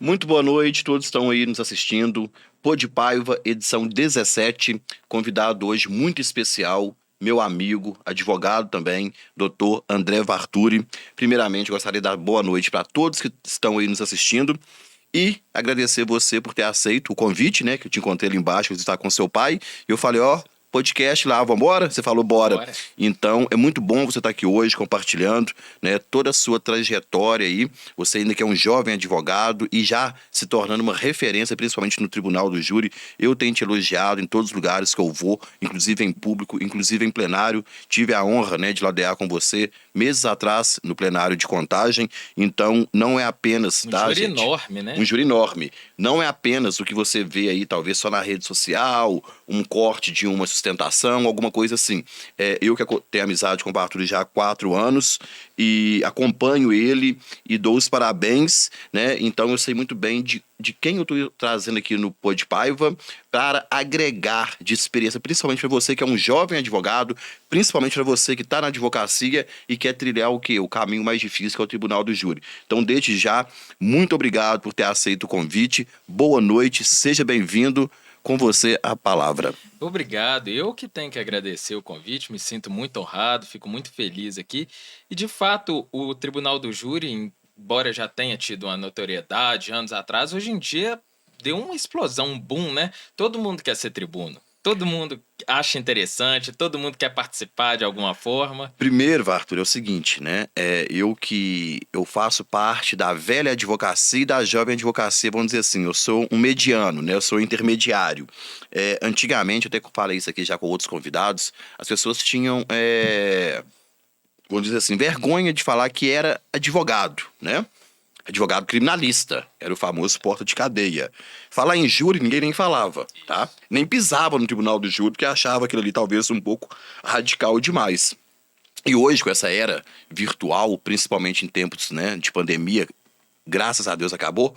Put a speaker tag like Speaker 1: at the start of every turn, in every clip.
Speaker 1: Muito boa noite, todos estão aí nos assistindo. Pô de Paiva, edição 17. Convidado hoje muito especial, meu amigo, advogado também, doutor André Varturi. Primeiramente, gostaria de dar boa noite para todos que estão aí nos assistindo e agradecer você por ter aceito o convite, né? Que eu te encontrei ali embaixo, você está com seu pai. E eu falei, ó, podcast lá, vambora? Você falou, bora.
Speaker 2: Bora.
Speaker 1: Então, é muito bom você estar aqui hoje compartilhando, né, toda a sua trajetória aí. Você ainda que é um jovem advogado e já se tornando uma referência, principalmente no Tribunal do Júri. Eu tenho te elogiado em todos os lugares que eu vou, inclusive em público, inclusive em plenário. Tive a honra, né, de ladear com você meses atrás no plenário de Contagem. Então, não é apenas,
Speaker 2: Um
Speaker 1: tá,
Speaker 2: júri
Speaker 1: gente?
Speaker 2: enorme, né?
Speaker 1: Um júri enorme. Não é apenas o que você vê aí, talvez só na rede social, um corte de uma sustentação, alguma coisa assim. Eu que tenho amizade com o Arthur já há 4 anos e acompanho ele e dou os parabéns, né? Então eu sei muito bem de quem eu estou trazendo aqui no Pô de Paiva para agregar de experiência, principalmente para você que é um jovem advogado, principalmente para você que está na advocacia e quer trilhar o quê? O caminho mais difícil, que é o Tribunal do Júri. Então, desde já, muito obrigado por ter aceito o convite. Boa noite, seja bem-vindo. Com você, a palavra.
Speaker 2: Obrigado. Eu que tenho que agradecer o convite, me sinto muito honrado, fico muito feliz aqui. E, de fato, o Tribunal do Júri, embora já tenha tido uma notoriedade anos atrás, hoje em dia deu uma explosão, um boom, né? Todo mundo quer ser tribuno. Todo mundo acha interessante, todo mundo quer participar de alguma forma.
Speaker 1: Primeiro, Arthur, é o seguinte, né? Eu faço parte da velha advocacia e da jovem advocacia, vamos dizer assim, eu sou um mediano, né? Eu sou um intermediário. Antigamente, eu até falei isso aqui já com outros convidados, as pessoas tinham, vamos dizer assim, vergonha de falar que era advogado, né? Advogado criminalista, era o famoso porta de cadeia. Falar em júri, ninguém nem falava, tá? Nem pisava no tribunal do júri, porque achava aquilo ali talvez um pouco radical demais. E hoje, com essa era virtual, principalmente em tempos, né, de pandemia, graças a Deus acabou,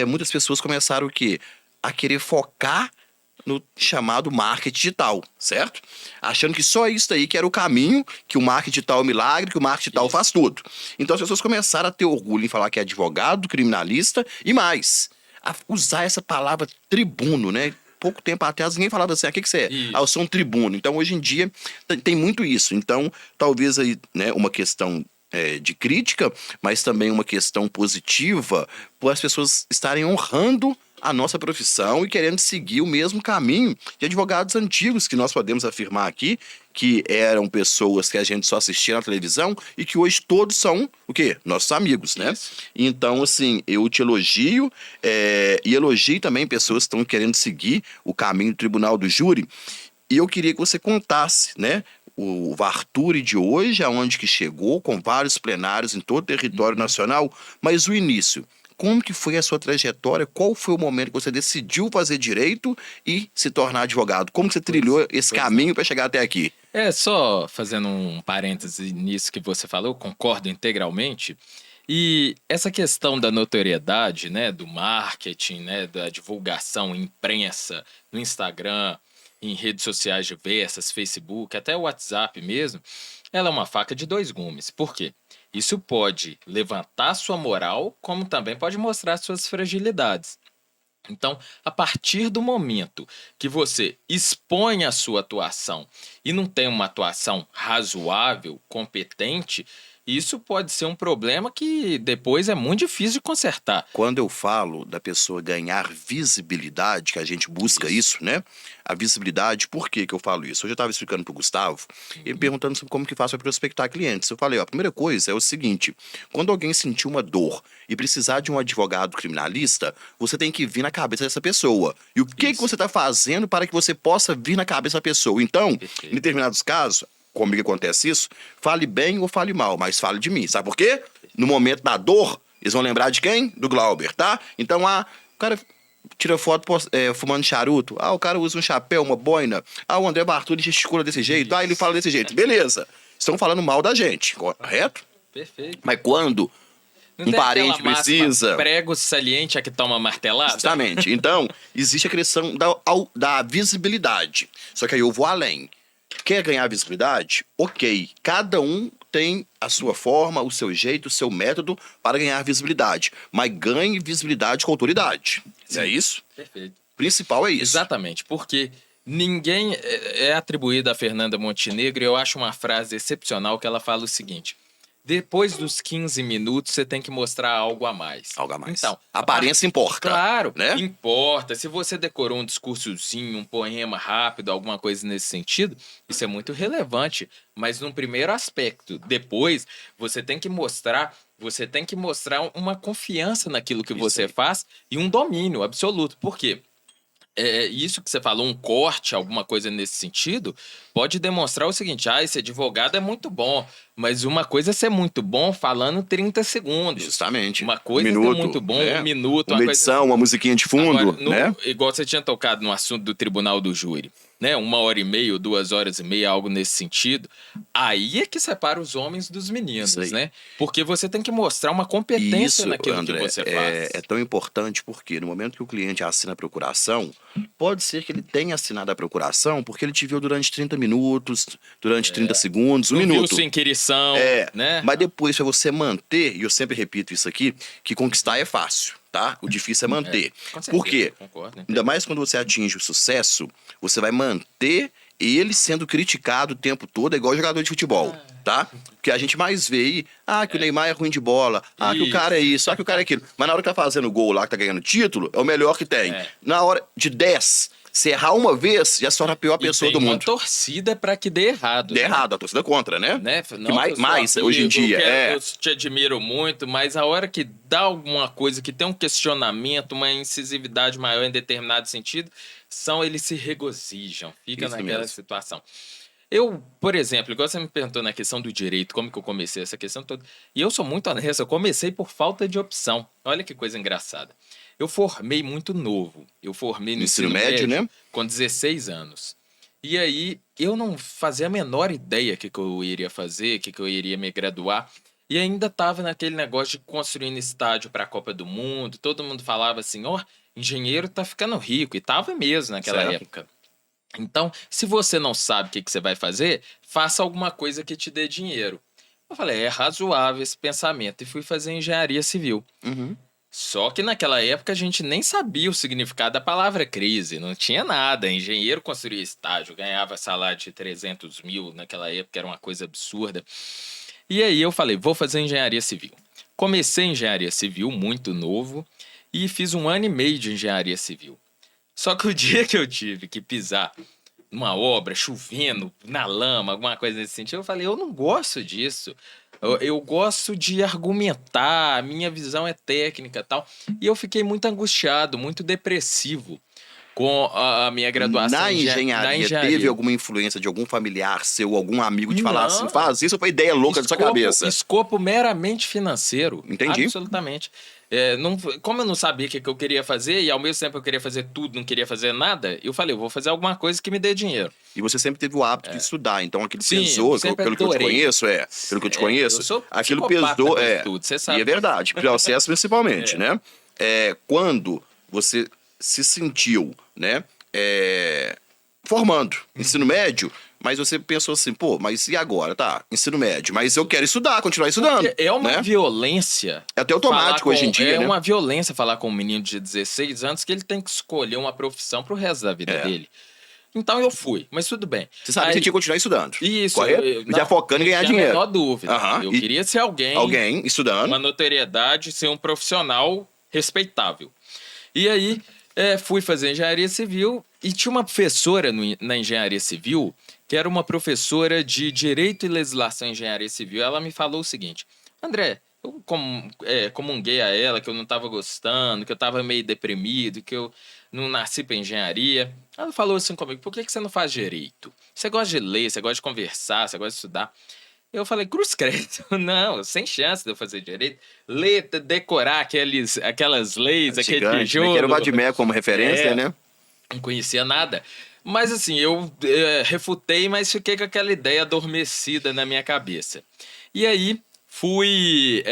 Speaker 1: muitas pessoas começaram o quê? A querer focar no chamado marketing digital, certo? Achando que só isso aí que era o caminho, que o marketing digital é o milagre, que o marketing digital faz tudo. Então as pessoas começaram a ter orgulho em falar que é advogado, criminalista e mais, a usar essa palavra tribuno, né? Pouco tempo atrás ninguém falava assim, o que você é?
Speaker 2: Isso.
Speaker 1: Eu sou um tribuno. Então hoje em dia tem muito isso. Então talvez aí, né, uma questão de crítica, mas também uma questão positiva, por as pessoas estarem honrando a nossa profissão e querendo seguir o mesmo caminho de advogados antigos, que nós podemos afirmar aqui, que eram pessoas que a gente só assistia na televisão e que hoje todos são, o quê? Nossos amigos, né?
Speaker 2: Isso.
Speaker 1: Então, assim, eu te elogio e elogio também pessoas que estão querendo seguir o caminho do Tribunal do Júri. E eu queria que você contasse, né? O Varturi de hoje, aonde que chegou, com vários plenários em todo o território nacional, mas o início. Como que foi a sua trajetória? Qual foi o momento que você decidiu fazer direito e se tornar advogado? Como que você trilhou esse caminho para chegar até aqui?
Speaker 2: Só fazendo um parêntese nisso que você falou, concordo integralmente. E essa questão da notoriedade, né, do marketing, né, da divulgação em imprensa, no Instagram, em redes sociais diversas, Facebook, até o WhatsApp mesmo, ela é uma faca de dois gumes. Por quê? Isso pode levantar sua moral, como também pode mostrar suas fragilidades. Então, a partir do momento que você expõe a sua atuação e não tem uma atuação razoável, competente, isso pode ser um problema que depois é muito difícil de consertar.
Speaker 1: Quando eu falo da pessoa ganhar visibilidade, que a gente busca isso, né? A visibilidade, por que que eu falo isso? Hoje eu estava explicando para o Gustavo, ele perguntando sobre como que faz para prospectar clientes. Eu falei, ó, a primeira coisa é o seguinte, quando alguém sentir uma dor e precisar de um advogado criminalista, você tem que vir na cabeça dessa pessoa. E o que que você está fazendo para que você possa vir na cabeça da pessoa? Então, em determinados casos, como que acontece isso? Fale bem ou fale mal, mas fale de mim. Sabe por quê? No momento da dor, eles vão lembrar de quem? Do Glauber, tá? Então, o cara tira foto fumando charuto. O cara usa um chapéu, uma boina. O André Bartoli gesticula desse jeito. Ele fala desse jeito. Beleza. Estão falando mal da gente, correto?
Speaker 2: Perfeito.
Speaker 1: Mas quando
Speaker 2: Não
Speaker 1: um
Speaker 2: tem
Speaker 1: parente
Speaker 2: aquela máxima,
Speaker 1: precisa...
Speaker 2: prego saliente é que toma martelada?
Speaker 1: Justamente. Então, existe a questão da visibilidade. Só que aí eu vou além. Quer ganhar visibilidade? Ok. Cada um tem a sua forma, o seu jeito, o seu método para ganhar visibilidade. Mas ganhe visibilidade com autoridade.
Speaker 2: Sim.
Speaker 1: É isso?
Speaker 2: Perfeito.
Speaker 1: O principal é isso.
Speaker 2: Exatamente, porque ninguém é atribuído a Fernanda Montenegro, e eu acho uma frase excepcional que ela fala o seguinte: depois dos 15 minutos, você tem que mostrar algo a mais.
Speaker 1: Algo a mais.
Speaker 2: Então,
Speaker 1: A aparência importa.
Speaker 2: claro,
Speaker 1: né?
Speaker 2: importa. Se você decorou um discursozinho, um poema rápido, alguma coisa nesse sentido, isso é muito relevante. Mas num primeiro aspecto, depois você tem que mostrar uma confiança naquilo que
Speaker 1: Isso
Speaker 2: você
Speaker 1: aí.
Speaker 2: faz e um domínio absoluto. Por quê? Isso que você falou, um corte, alguma coisa nesse sentido, pode demonstrar o seguinte: esse advogado é muito bom, mas uma coisa é ser muito bom falando 30 segundos.
Speaker 1: Justamente.
Speaker 2: Uma coisa
Speaker 1: Um
Speaker 2: é
Speaker 1: minuto,
Speaker 2: ser muito bom,
Speaker 1: né?
Speaker 2: um minuto,
Speaker 1: Uma
Speaker 2: uma coisa
Speaker 1: edição,
Speaker 2: assim.
Speaker 1: uma musiquinha de fundo,
Speaker 2: Agora,
Speaker 1: né?
Speaker 2: igual você tinha tocado no assunto do tribunal do júri, né? 1h30, 2h30, algo nesse sentido. Aí é que separa os homens dos meninos,
Speaker 1: Isso aí.
Speaker 2: né? Porque você tem que mostrar uma competência
Speaker 1: Isso,
Speaker 2: naquilo
Speaker 1: André,
Speaker 2: que você faz.
Speaker 1: é tão importante porque no momento que o cliente assina a procuração, pode ser que ele tenha assinado a procuração porque ele te viu durante 30 minutos, durante 30 segundos, um
Speaker 2: Não viu
Speaker 1: minuto.
Speaker 2: sua inquirição, né?
Speaker 1: Mas depois, para você manter, e eu sempre repito isso aqui, que conquistar é fácil, tá? O difícil é manter.
Speaker 2: Com certeza,
Speaker 1: Por quê?
Speaker 2: concordo, hein?
Speaker 1: Ainda mais quando você atinge o sucesso, você vai manter ele sendo criticado o tempo todo, é igual jogador de futebol, tá? Porque a gente mais vê aí, que o Neymar é ruim de bola, que o cara é isso, que o cara é aquilo. Mas na hora que tá fazendo gol lá, que tá ganhando título, é o melhor que tem. Na hora de 10, se errar uma vez, já se torna a pior pessoa
Speaker 2: E
Speaker 1: do
Speaker 2: tem uma
Speaker 1: mundo.
Speaker 2: torcida pra que dê errado.
Speaker 1: Dê
Speaker 2: né?
Speaker 1: errado, a torcida contra, né?
Speaker 2: Que
Speaker 1: mais hoje em dia,
Speaker 2: eu te admiro muito, mas a hora que dá alguma coisa que tem um questionamento, uma incisividade maior em determinado sentido, eles se regozijam, fica
Speaker 1: Isso
Speaker 2: naquela
Speaker 1: mesmo.
Speaker 2: situação. Eu, por exemplo, igual você me perguntou na questão do direito, como que eu comecei essa questão toda, e eu sou muito honesto, eu comecei por falta de opção. Olha que coisa engraçada. Eu formei muito novo, eu formei no
Speaker 1: Ensino
Speaker 2: ensino
Speaker 1: médio,
Speaker 2: médio
Speaker 1: né?
Speaker 2: com 16 anos. E aí, eu não fazia a menor ideia o que eu iria fazer, o que eu iria me graduar. E ainda estava naquele negócio de construindo estádio para a Copa do Mundo. Todo mundo falava assim: engenheiro tá ficando rico. E tava mesmo naquela
Speaker 1: Certo.
Speaker 2: época. Então, se você não sabe o que você vai fazer, faça alguma coisa que te dê dinheiro. Eu falei: é razoável esse pensamento. E fui fazer engenharia civil.
Speaker 1: Uhum.
Speaker 2: Só que naquela época a gente nem sabia o significado da palavra crise, não tinha nada. Engenheiro construía estágio, ganhava salário de 300 mil naquela época, era uma coisa absurda. E aí eu falei: vou fazer engenharia civil. Comecei engenharia civil muito novo e fiz 1 ano e meio de engenharia civil. Só que o dia que eu tive que pisar numa obra, chovendo, na lama, alguma coisa nesse sentido, eu falei: eu não gosto disso. Eu gosto de argumentar, a minha visão é técnica e tal. E eu fiquei muito angustiado, muito depressivo com a minha graduação
Speaker 1: Na engenharia, teve alguma influência de algum familiar seu, algum amigo te falar assim,
Speaker 2: Não.
Speaker 1: faz isso, ou foi ideia louca da sua cabeça?
Speaker 2: Escopo meramente financeiro.
Speaker 1: Entendi.
Speaker 2: Absolutamente. Como eu não sabia o que eu queria fazer, e ao mesmo tempo eu queria fazer tudo, não queria fazer nada, eu falei: eu vou fazer alguma coisa que me dê dinheiro.
Speaker 1: E você sempre teve o hábito de estudar, então aquilo
Speaker 2: Sim,
Speaker 1: pesou,
Speaker 2: eu sempre
Speaker 1: pelo que eu te
Speaker 2: adorei.
Speaker 1: conheço, pelo que eu te conheço,
Speaker 2: eu sou
Speaker 1: aquilo
Speaker 2: psicopata
Speaker 1: pesou,
Speaker 2: com estudo, você sabe.
Speaker 1: E é verdade, processo principalmente, né? Quando você se sentiu, né, formando, ensino médio, mas você pensou assim, pô, mas e agora? Tá, ensino médio, mas eu quero estudar, continuar estudando.
Speaker 2: Porque é uma
Speaker 1: né?
Speaker 2: violência.
Speaker 1: É até automático hoje em dia,
Speaker 2: É
Speaker 1: né?
Speaker 2: uma violência falar com um menino de 16 anos que ele tem que escolher uma profissão pro resto da vida dele. Então eu fui, mas tudo bem.
Speaker 1: Você sabia que você tinha que continuar estudando.
Speaker 2: Isso.
Speaker 1: Correto? Já focando em ganhar
Speaker 2: não
Speaker 1: dinheiro.
Speaker 2: tinha a menor dúvida.
Speaker 1: Aham,
Speaker 2: Eu
Speaker 1: e-
Speaker 2: queria ser alguém,
Speaker 1: Alguém estudando.
Speaker 2: uma notoriedade, ser um profissional respeitável. E aí, fui fazer engenharia civil e tinha uma professora na engenharia civil que era uma professora de Direito e Legislação em Engenharia Civil. Ela me falou o seguinte: André, eu comunguei a ela que eu não estava gostando, que eu estava meio deprimido, que eu não nasci para engenharia. Ela falou assim comigo: por que você não faz direito? Você gosta de ler, você gosta de conversar, você gosta de estudar. Eu falei: cruz credo, não, sem chance de eu fazer direito. Ler, decorar aquelas leis, aquele
Speaker 1: Gigante, né?
Speaker 2: tijolo.
Speaker 1: Que era o Vadimec como referência,
Speaker 2: É.
Speaker 1: né?
Speaker 2: Não conhecia nada. Mas assim, eu refutei, mas fiquei com aquela ideia adormecida na minha cabeça. E aí, Fui.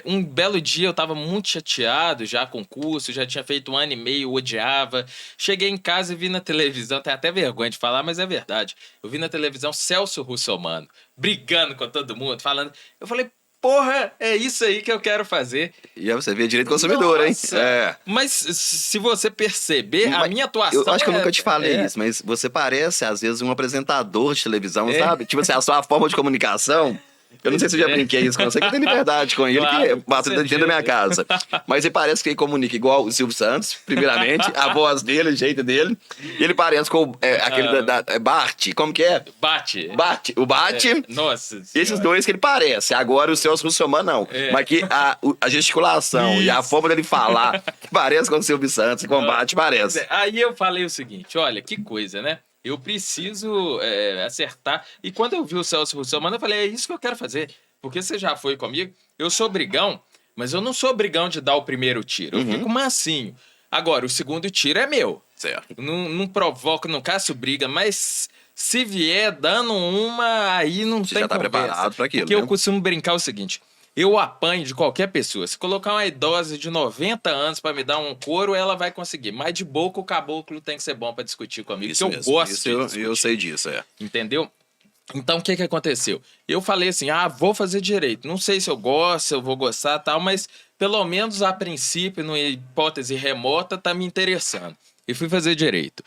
Speaker 2: Um belo dia eu tava muito chateado já com o curso, já tinha feito 1 ano e meio, odiava. Cheguei em casa e vi na televisão, tenho até vergonha de falar, mas é verdade. Eu vi na televisão Celso Russomano brigando com todo mundo, falando. Eu falei, porra, é isso aí que eu quero fazer.
Speaker 1: E aí você vê direito do consumidor,
Speaker 2: Nossa!
Speaker 1: hein? É.
Speaker 2: Mas se você perceber, a
Speaker 1: Mas
Speaker 2: minha atuação.
Speaker 1: eu acho que eu nunca te falei isso, mas você parece, às vezes, um apresentador de televisão, sabe? Tipo assim, a sua forma de comunicação. Eu não sei se eu já brinquei isso com você, que eu tenho liberdade com ele,
Speaker 2: Claro,
Speaker 1: que bate dentro da minha casa. Mas ele parece que ele comunica igual o Silvio Santos, primeiramente, a voz dele, o jeito dele. E ele parece com aquele Bart, como que é?
Speaker 2: Bate.
Speaker 1: O Bart.
Speaker 2: Nossa
Speaker 1: Esses
Speaker 2: senhora.
Speaker 1: dois que ele parece. Agora o Celso Russomano, não. Mas que a gesticulação e a
Speaker 2: Isso.
Speaker 1: forma dele falar que parece com o Silvio Santos, com o Bart, parece.
Speaker 2: Aí eu falei o seguinte, olha, que coisa, né? Eu preciso acertar. E quando eu vi o Celso Russomano, eu falei, é isso que eu quero fazer. Porque você já foi comigo, eu sou brigão, mas eu não sou brigão de dar o primeiro tiro. Eu fico mansinho. Agora, o segundo tiro é meu.
Speaker 1: Certo.
Speaker 2: Não provoco, não caço briga, mas se vier dando uma, aí não
Speaker 1: Você
Speaker 2: tem
Speaker 1: já tá
Speaker 2: conversa.
Speaker 1: preparado pra aquilo,
Speaker 2: Porque
Speaker 1: né?
Speaker 2: eu costumo brincar o seguinte, eu apanho de qualquer pessoa. Se colocar uma idosa de 90 anos pra me dar um couro, ela vai conseguir. Mas de boca o caboclo tem que ser bom pra discutir comigo,
Speaker 1: Isso
Speaker 2: porque eu
Speaker 1: mesmo.
Speaker 2: gosto
Speaker 1: Isso
Speaker 2: de
Speaker 1: eu
Speaker 2: discutir.
Speaker 1: sei disso,
Speaker 2: Entendeu? Então, o que aconteceu? Eu falei assim, vou fazer direito. Não sei se eu gosto, se eu vou gostar tal, mas pelo menos a princípio, numa hipótese remota, tá me interessando. E fui fazer direito.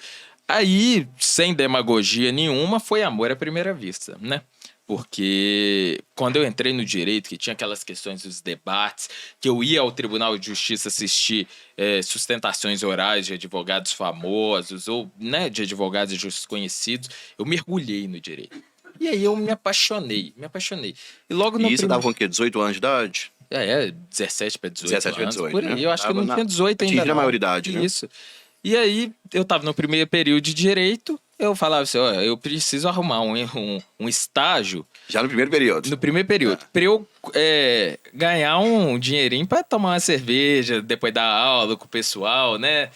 Speaker 2: Aí, sem demagogia nenhuma, foi amor à primeira vista, né? Porque quando eu entrei no direito, que tinha aquelas questões dos debates, que eu ia ao Tribunal de Justiça assistir sustentações orais de advogados famosos ou né, de advogados desconhecidos, eu mergulhei no direito. E aí eu me apaixonei. E logo no
Speaker 1: E isso você tava com o quê? 18 anos de idade?
Speaker 2: 17 para 18
Speaker 1: 17 pra
Speaker 2: anos,
Speaker 1: 18,
Speaker 2: por aí.
Speaker 1: né?
Speaker 2: Eu acho que eu
Speaker 1: Tava
Speaker 2: não tinha 18 ainda
Speaker 1: atingindo
Speaker 2: não.
Speaker 1: a maioridade, né?
Speaker 2: Isso. E aí, eu tava no primeiro período de direito, eu falava assim, ó, eu preciso arrumar um estágio
Speaker 1: Já no primeiro período.
Speaker 2: no primeiro período, pra eu ganhar um dinheirinho pra tomar uma cerveja, depois dar aula com o pessoal, né?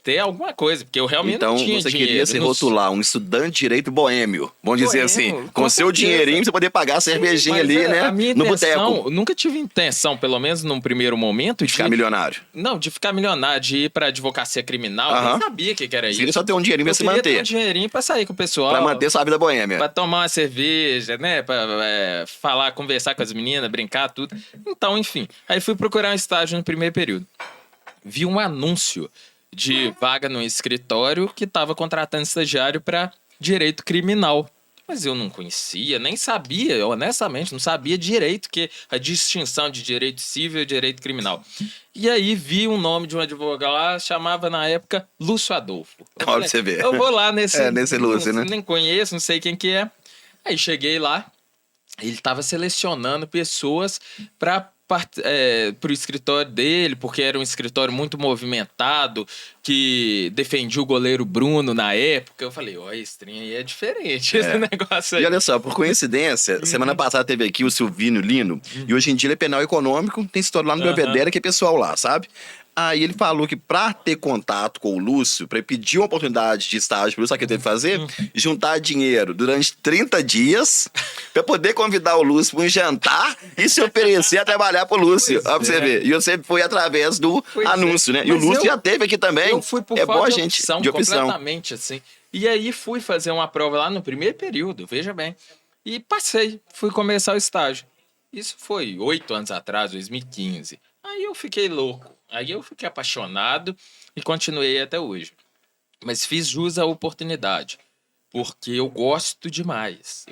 Speaker 2: Ter alguma coisa, porque eu realmente
Speaker 1: Então
Speaker 2: não tinha
Speaker 1: você
Speaker 2: dinheiro.
Speaker 1: queria se rotular um estudante de direito boêmio, vamos dizer assim.
Speaker 2: Boêmio,
Speaker 1: Com
Speaker 2: com
Speaker 1: seu
Speaker 2: certeza.
Speaker 1: dinheirinho você poder pagar a cervejinha
Speaker 2: Mas
Speaker 1: ali, né?
Speaker 2: A minha
Speaker 1: No
Speaker 2: intenção,
Speaker 1: boteco.
Speaker 2: nunca tive intenção, pelo menos num primeiro momento,
Speaker 1: De ficar milionário.
Speaker 2: Não, de ficar milionário, de ir pra advocacia criminal. Eu
Speaker 1: Aham.
Speaker 2: nem sabia o que era
Speaker 1: Você
Speaker 2: isso.
Speaker 1: queria só ter um dinheirinho pra
Speaker 2: Eu
Speaker 1: se
Speaker 2: queria ter
Speaker 1: manter.
Speaker 2: um dinheirinho pra sair com o pessoal.
Speaker 1: Pra manter sua vida boêmia.
Speaker 2: Pra tomar uma cerveja, né? Pra falar, conversar com as meninas, brincar, tudo. Então, enfim. Aí fui procurar um estágio no primeiro período. Vi um anúncio de vaga no escritório que estava contratando estagiário para direito criminal. Mas eu não conhecia, nem sabia, honestamente, não sabia direito que a distinção de direito civil e direito criminal. E aí vi o nome de um advogado lá, chamava na época Lúcio Adolfo.
Speaker 1: Olha pra você ver.
Speaker 2: Eu vou lá nesse...
Speaker 1: nesse Lúcio, né?
Speaker 2: Nem conheço, não sei quem que é. Aí cheguei lá, ele estava selecionando pessoas para o escritório dele, porque era um escritório muito movimentado, que defendia o goleiro Bruno na época. Eu falei, ó, esse trem aí é diferente, esse negócio aí.
Speaker 1: E olha só, por coincidência, semana passada teve aqui o Silvino Lino, e hoje em dia ele é penal econômico, tem história lá no Belvedere, que é pessoal lá, sabe? Aí ele falou que pra ter contato com o Lúcio, pra ele pedir uma oportunidade de estágio pro Lúcio, sabe o que ele teve que fazer? Juntar dinheiro durante 30 dias pra poder convidar o Lúcio pra um jantar e se oferecer a trabalhar pro Lúcio. Ó, pra você ver. E você foi através do anúncio, né? E o
Speaker 2: Mas
Speaker 1: Lúcio já teve aqui também.
Speaker 2: Eu fui por
Speaker 1: é bom
Speaker 2: falta
Speaker 1: a gente de opção.
Speaker 2: completamente, assim. E aí fui fazer uma prova lá no primeiro período, veja bem. E passei, fui começar o estágio. Isso foi 8 anos atrás, 2015. Aí eu fiquei louco. Aí eu fiquei apaixonado e continuei até hoje. Mas fiz jus à oportunidade. Porque eu gosto demais.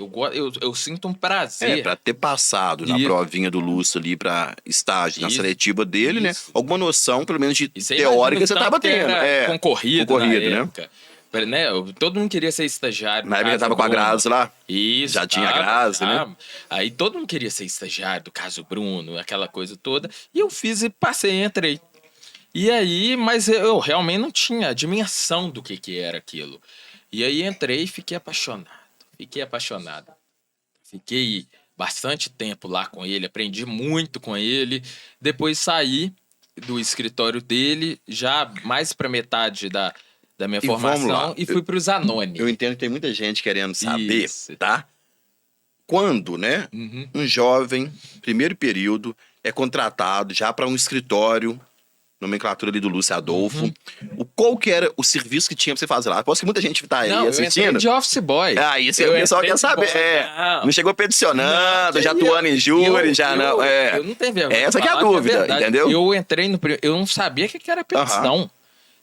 Speaker 2: Eu sinto um prazer.
Speaker 1: Pra ter passado na
Speaker 2: E-
Speaker 1: provinha do Lúcio ali pra estágio, na
Speaker 2: Isso,
Speaker 1: seletiva dele, né?
Speaker 2: isso.
Speaker 1: Alguma noção, pelo menos, de
Speaker 2: E você
Speaker 1: teórica
Speaker 2: imagina
Speaker 1: você
Speaker 2: o tanto
Speaker 1: tava
Speaker 2: que
Speaker 1: tendo.
Speaker 2: era concorrido na
Speaker 1: né?
Speaker 2: época. Né? Todo mundo queria ser estagiário.
Speaker 1: Na
Speaker 2: no
Speaker 1: época
Speaker 2: caso
Speaker 1: tava com a
Speaker 2: Bruno.
Speaker 1: Grazi lá.
Speaker 2: Isso.
Speaker 1: Já tinha a Grazi, né?
Speaker 2: Aí todo mundo queria ser estagiário do caso Bruno, aquela coisa toda. E eu fiz e passei, entrei. E aí, mas eu realmente não tinha a dimensão do que era aquilo. E aí entrei e fiquei apaixonado. Fiquei bastante tempo lá com ele, aprendi muito com ele. Depois saí do escritório dele, já mais para metade da minha
Speaker 1: E vamos lá.
Speaker 2: formação, e fui para os Zanoni.
Speaker 1: Eu entendo que tem muita gente querendo saber,
Speaker 2: Isso.
Speaker 1: tá? quando, né,
Speaker 2: Uhum.
Speaker 1: um jovem, primeiro período, é contratado já para um escritório, nomenclatura ali do Lúcio Adolfo, qual que era o serviço que tinha pra você fazer lá? Aposto que muita gente tá aí
Speaker 2: Não, eu entrei
Speaker 1: assistindo.
Speaker 2: de office boy.
Speaker 1: Ah, isso
Speaker 2: Eu
Speaker 1: o pessoal
Speaker 2: entrei
Speaker 1: quer
Speaker 2: de
Speaker 1: saber.
Speaker 2: boy.
Speaker 1: Não chegou peticionando, já atuando em júri, já não.
Speaker 2: Eu não tenho vergonha.
Speaker 1: Essa que é a
Speaker 2: falar
Speaker 1: dúvida,
Speaker 2: verdade.
Speaker 1: entendeu?
Speaker 2: Eu entrei no. Eu não sabia o que era petição.
Speaker 1: Aham.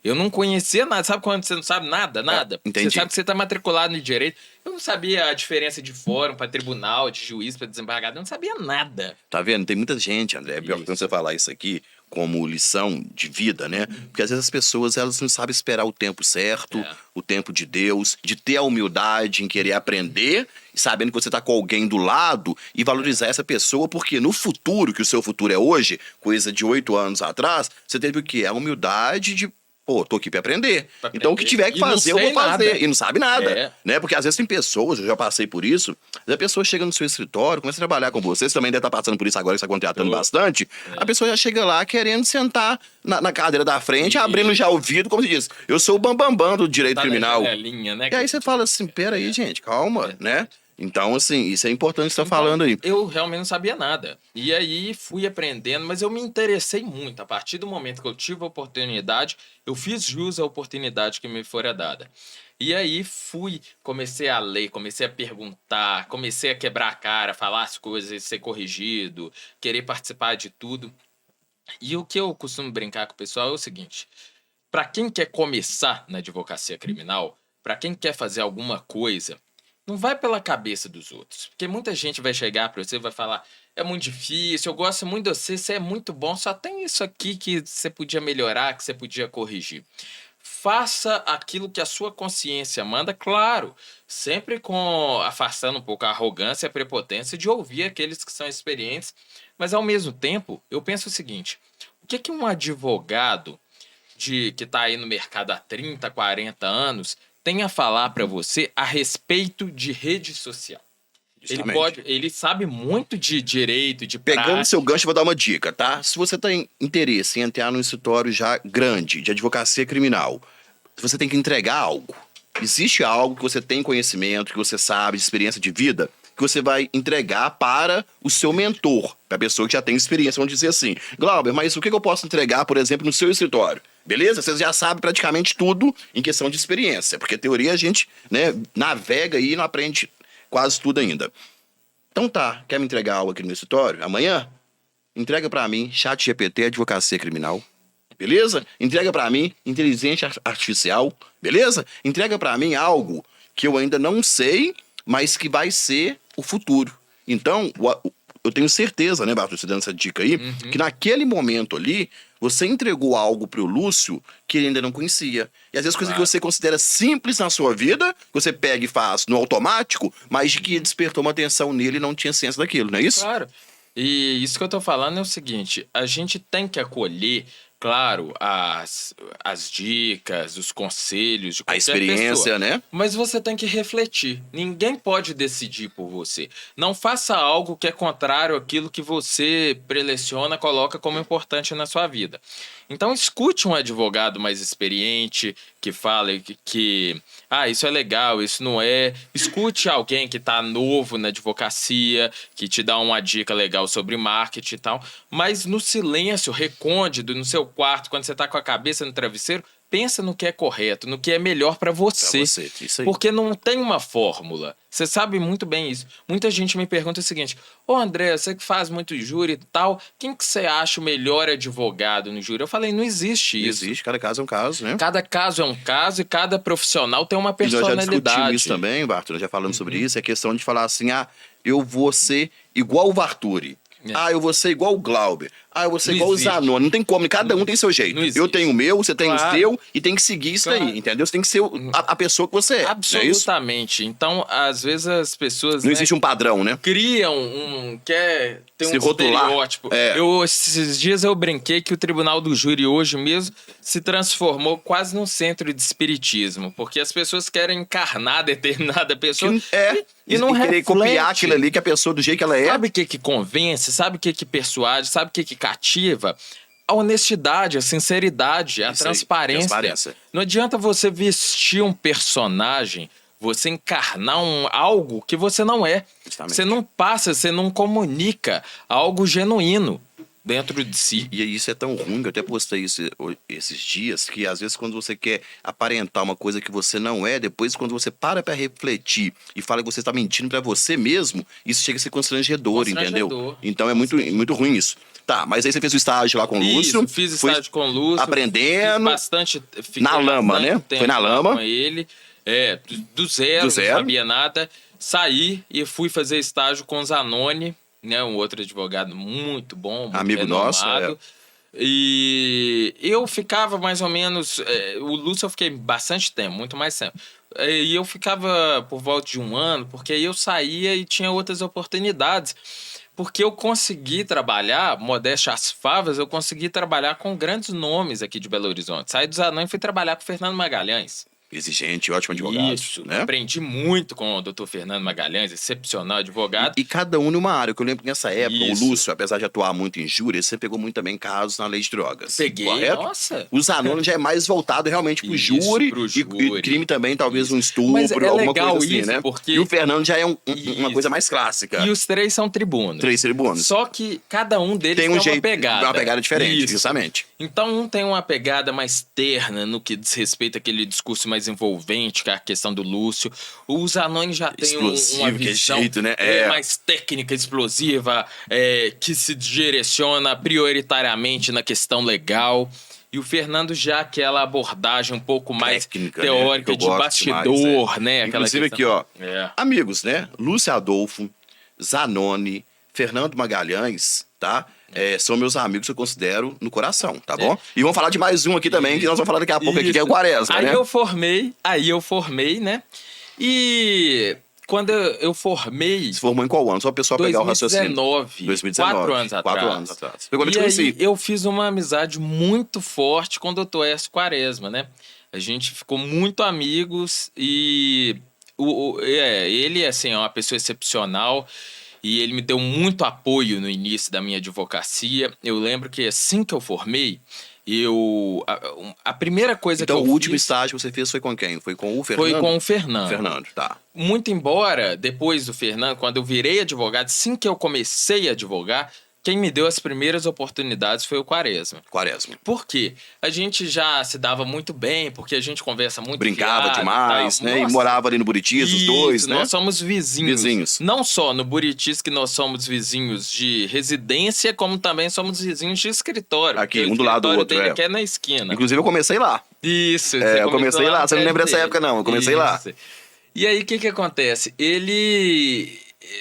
Speaker 2: Eu não conhecia nada. Sabe quando você não sabe nada? Nada.
Speaker 1: entendi.
Speaker 2: Você sabe que você está matriculado no direito. Eu não sabia a diferença de fórum para tribunal, de juiz para desembargador. Eu não sabia nada.
Speaker 1: Tá vendo? Tem muita gente, André, é pior que
Speaker 2: Isso.
Speaker 1: você falar isso aqui como lição de vida, né? Porque às vezes as pessoas, elas não sabem esperar o tempo certo,
Speaker 2: É.
Speaker 1: o tempo de Deus, de ter a humildade em querer aprender, sabendo que você tá com alguém do lado e valorizar essa pessoa, porque no futuro, que o seu futuro é hoje, coisa de 8 anos atrás, você teve o quê? A humildade de, pô, tô aqui pra aprender.
Speaker 2: Pra
Speaker 1: Então o que
Speaker 2: aprender.
Speaker 1: tiver que
Speaker 2: E não
Speaker 1: fazer, eu vou
Speaker 2: sei
Speaker 1: fazer.
Speaker 2: nada.
Speaker 1: E não sabe nada,
Speaker 2: É.
Speaker 1: né? Porque às vezes tem pessoas, eu já passei por isso, a pessoa chega no seu escritório, começa a trabalhar com você, você também deve estar passando por isso agora, que você está contratando
Speaker 2: Tô.
Speaker 1: bastante, a pessoa já chega lá querendo sentar na cadeira da frente, abrindo já o vidro, como se diz, eu sou o bambambam do direito
Speaker 2: Tá
Speaker 1: criminal.
Speaker 2: na janelinha, né?
Speaker 1: E aí você fala assim, peraí, gente, calma, né? Então, assim, isso é importante que você tá falando aí.
Speaker 2: Eu realmente não sabia nada. E aí fui aprendendo, mas eu me interessei muito. A partir do momento que eu tive a oportunidade, eu fiz jus à oportunidade que me fora dada. E aí comecei a ler, comecei a perguntar, comecei a quebrar a cara, falar as coisas, ser corrigido, querer participar de tudo. E o que eu costumo brincar com o pessoal é o seguinte: para quem quer começar na advocacia criminal, para quem quer fazer alguma coisa, não vai pela cabeça dos outros. Porque muita gente vai chegar para você e vai falar: é muito difícil, eu gosto muito de você, você é muito bom, só tem isso aqui que você podia melhorar, que você podia corrigir. Faça aquilo que a sua consciência manda, claro, sempre afastando um pouco a arrogância e a prepotência de ouvir aqueles que são experientes, mas ao mesmo tempo, eu penso o seguinte: o que um advogado que está aí no mercado há 30, 40 anos tem a falar para você a respeito de rede social?
Speaker 1: Justamente.
Speaker 2: Ele sabe muito de direito, de
Speaker 1: Pegando
Speaker 2: prática.
Speaker 1: seu gancho, eu vou dar uma dica, tá? Se você tem interesse em entrar num escritório já grande de advocacia criminal, você tem que entregar algo. Existe algo que você tem conhecimento, que você sabe, de experiência de vida, que você vai entregar para o seu mentor, para a pessoa que já tem experiência, vamos dizer assim. Glauber, mas o que eu posso entregar, por exemplo, no seu escritório? Beleza? Você já sabe praticamente tudo em questão de experiência, porque teoria a gente, né, navega aí e não aprende quase tudo ainda. Então tá, quer me entregar algo aqui no meu escritório? Amanhã? Entrega pra mim, ChatGPT, advocacia criminal. Beleza? Entrega pra mim, inteligência artificial. Beleza? Entrega pra mim algo que eu ainda não sei, mas que vai ser o futuro. Então, eu tenho certeza, né, Bartô, você dando essa dica aí, que naquele momento ali, você entregou algo pro Lúcio que ele ainda não conhecia. E às vezes coisa que você considera simples na sua vida, você pega e faz no automático, mas que despertou uma atenção nele e não tinha ciência daquilo, não é isso?
Speaker 2: Claro. E isso que eu tô falando é o seguinte: a gente tem que acolher, claro, as dicas, os conselhos de
Speaker 1: A
Speaker 2: qualquer
Speaker 1: experiência,
Speaker 2: pessoa.
Speaker 1: né?
Speaker 2: Mas você tem que refletir. Ninguém pode decidir por você. Não faça algo que é contrário àquilo que você preleciona, coloca como importante na sua vida. Então, escute um advogado mais experiente que fale que isso é legal, isso não é. Escute alguém que está novo na advocacia, que te dá uma dica legal sobre marketing e tal. Mas no silêncio, recôndito, no seu quarto, quando você está com a cabeça no travesseiro, pensa no que é correto, no que é melhor para você.
Speaker 1: Pra você, isso aí.
Speaker 2: Porque não tem uma fórmula. Você sabe muito bem isso. Muita gente me pergunta o seguinte: ô André, você que faz muito júri e tal, quem que você acha o melhor advogado no júri? Eu falei, não existe isso.
Speaker 1: Existe, cada caso é um caso, né?
Speaker 2: Cada caso é um caso e cada profissional tem uma
Speaker 1: E nós já
Speaker 2: personalidade.
Speaker 1: discutimos isso também, Bartô, nós já falamos sobre isso, é questão de falar assim, eu vou ser igual o Varturi.
Speaker 2: É.
Speaker 1: Eu vou ser igual o Glauber. Eu vou ser
Speaker 2: Não
Speaker 1: igual o
Speaker 2: existe.
Speaker 1: Zanoni. Não tem como, cada um tem seu jeito.
Speaker 2: Não existe.
Speaker 1: Eu tenho o meu, você tem
Speaker 2: Claro.
Speaker 1: o seu, e tem que seguir isso
Speaker 2: Claro.
Speaker 1: aí, entendeu? Você tem que ser a pessoa que você é. Não é isso?
Speaker 2: Absolutamente. Então, às vezes as pessoas
Speaker 1: Não existe um padrão, né?
Speaker 2: criam quer ter
Speaker 1: Se
Speaker 2: um
Speaker 1: rotular.
Speaker 2: estereótipo.
Speaker 1: É.
Speaker 2: Esses dias eu brinquei que o Tribunal do Júri hoje mesmo se transformou quase num centro de espiritismo, porque as pessoas querem encarnar determinada pessoa e não
Speaker 1: querer
Speaker 2: reflete.
Speaker 1: copiar aquilo ali que a pessoa do jeito que ela é.
Speaker 2: Sabe o que convence? Sabe o que persuade? Sabe o que cativa? A honestidade, a sinceridade, a
Speaker 1: Isso aí,
Speaker 2: transparência.
Speaker 1: transparência.
Speaker 2: Não adianta você vestir um personagem, Você encarnar algo que você não é.
Speaker 1: Justamente.
Speaker 2: Você não passa, você não comunica algo genuíno dentro de si.
Speaker 1: E isso é tão ruim, que eu até postei isso esses dias, que às vezes quando você quer aparentar uma coisa que você não é, depois quando você para pra refletir e fala que você está mentindo pra você mesmo, isso chega a ser constrangedor, entendeu? Então é muito, muito ruim isso. Tá, mas aí você fez o estágio lá com o Lúcio.
Speaker 2: Isso, fiz estágio com o Lúcio.
Speaker 1: Aprendendo.
Speaker 2: Fiz bastante.
Speaker 1: Na lama, né? Foi na lama.
Speaker 2: Com ele. Do zero, não sabia nada. Saí e fui fazer estágio com o Zanoni, né? Um outro advogado muito bom, muito
Speaker 1: amigo nosso.
Speaker 2: E eu ficava mais ou menos... o Lúcio eu fiquei bastante tempo, muito mais tempo. E eu ficava por volta de 1 ano, porque aí eu saía e tinha outras oportunidades. Porque eu consegui trabalhar, modéstia às favas, eu consegui trabalhar com grandes nomes aqui de Belo Horizonte. Saí do Zanoni e fui trabalhar com o Fernando Magalhães.
Speaker 1: Exigente, ótimo advogado.
Speaker 2: Isso,
Speaker 1: né?
Speaker 2: Aprendi muito com o Dr. Fernando Magalhães, excepcional advogado.
Speaker 1: E cada um numa área, que eu lembro que nessa época, o Lúcio, apesar de atuar muito em júri, você pegou muito também casos na lei de drogas.
Speaker 2: Peguei,
Speaker 1: correto?
Speaker 2: Nossa.
Speaker 1: O Zanoni já é mais voltado realmente pro júri, e crime também, talvez um estupro,
Speaker 2: mas é
Speaker 1: alguma
Speaker 2: legal
Speaker 1: coisa assim,
Speaker 2: isso,
Speaker 1: né?
Speaker 2: Porque...
Speaker 1: E o Fernando já é uma coisa mais clássica.
Speaker 2: E os 3 são tribunos.
Speaker 1: 3 tribunos.
Speaker 2: Só que cada um deles tem
Speaker 1: jeito,
Speaker 2: uma pegada
Speaker 1: diferente, justamente.
Speaker 2: Então um tem uma pegada mais terna no que diz respeito àquele discurso mais envolvente, que é a questão do Lúcio. O Zanoni já tem uma visão
Speaker 1: né?
Speaker 2: mais técnica, explosiva, que se direciona prioritariamente na questão legal. E o Fernando já aquela abordagem um pouco mais técnica, teórica, né? De bastidor, demais, né?
Speaker 1: Inclusive aqui, ó, amigos, né? Lúcio Adolfo, Zanoni, Fernando Magalhães, tá? São meus amigos que eu considero no coração, tá bom? E vamos falar de mais um aqui também, que nós vamos falar daqui a pouco aqui, que é o Quaresma,
Speaker 2: aí
Speaker 1: né?
Speaker 2: Aí eu formei, né? E quando eu formei...
Speaker 1: Você formou em qual ano? Só o pessoal pegar o raciocínio.
Speaker 2: 2019. 4 anos atrás.
Speaker 1: 4 anos atrás. Foi quando eu te
Speaker 2: E
Speaker 1: conheci.
Speaker 2: aí eu fiz uma amizade muito forte com o Dr. Écio Quaresma, né? A gente ficou muito amigos e ele, assim, é uma pessoa excepcional. E ele me deu muito apoio no início da minha advocacia. Eu lembro que assim que eu formei, a primeira coisa que eu
Speaker 1: fiz... Então o último
Speaker 2: fiz,
Speaker 1: estágio que você fez foi com quem? Foi com o Fernando?
Speaker 2: Foi com o Fernando.
Speaker 1: Fernando, tá.
Speaker 2: Muito embora, depois do Fernando, quando eu virei advogado, assim que eu comecei a advogar, quem me deu as primeiras oportunidades foi o Quaresma. Por quê? A gente já se dava muito bem, porque a gente conversa muito.
Speaker 1: Brincava demais, né? Nossa. E morava ali no Buritis, os dois, né?
Speaker 2: Nós somos vizinhos. Não só no Buritis que nós somos vizinhos de residência, como também somos vizinhos de escritório.
Speaker 1: Aqui, um do lado do outro,
Speaker 2: que é na esquina.
Speaker 1: Inclusive eu comecei lá.
Speaker 2: Isso.
Speaker 1: Eu comecei lá. Você não lembra dessa época, não. Eu comecei lá.
Speaker 2: E aí, o que acontece?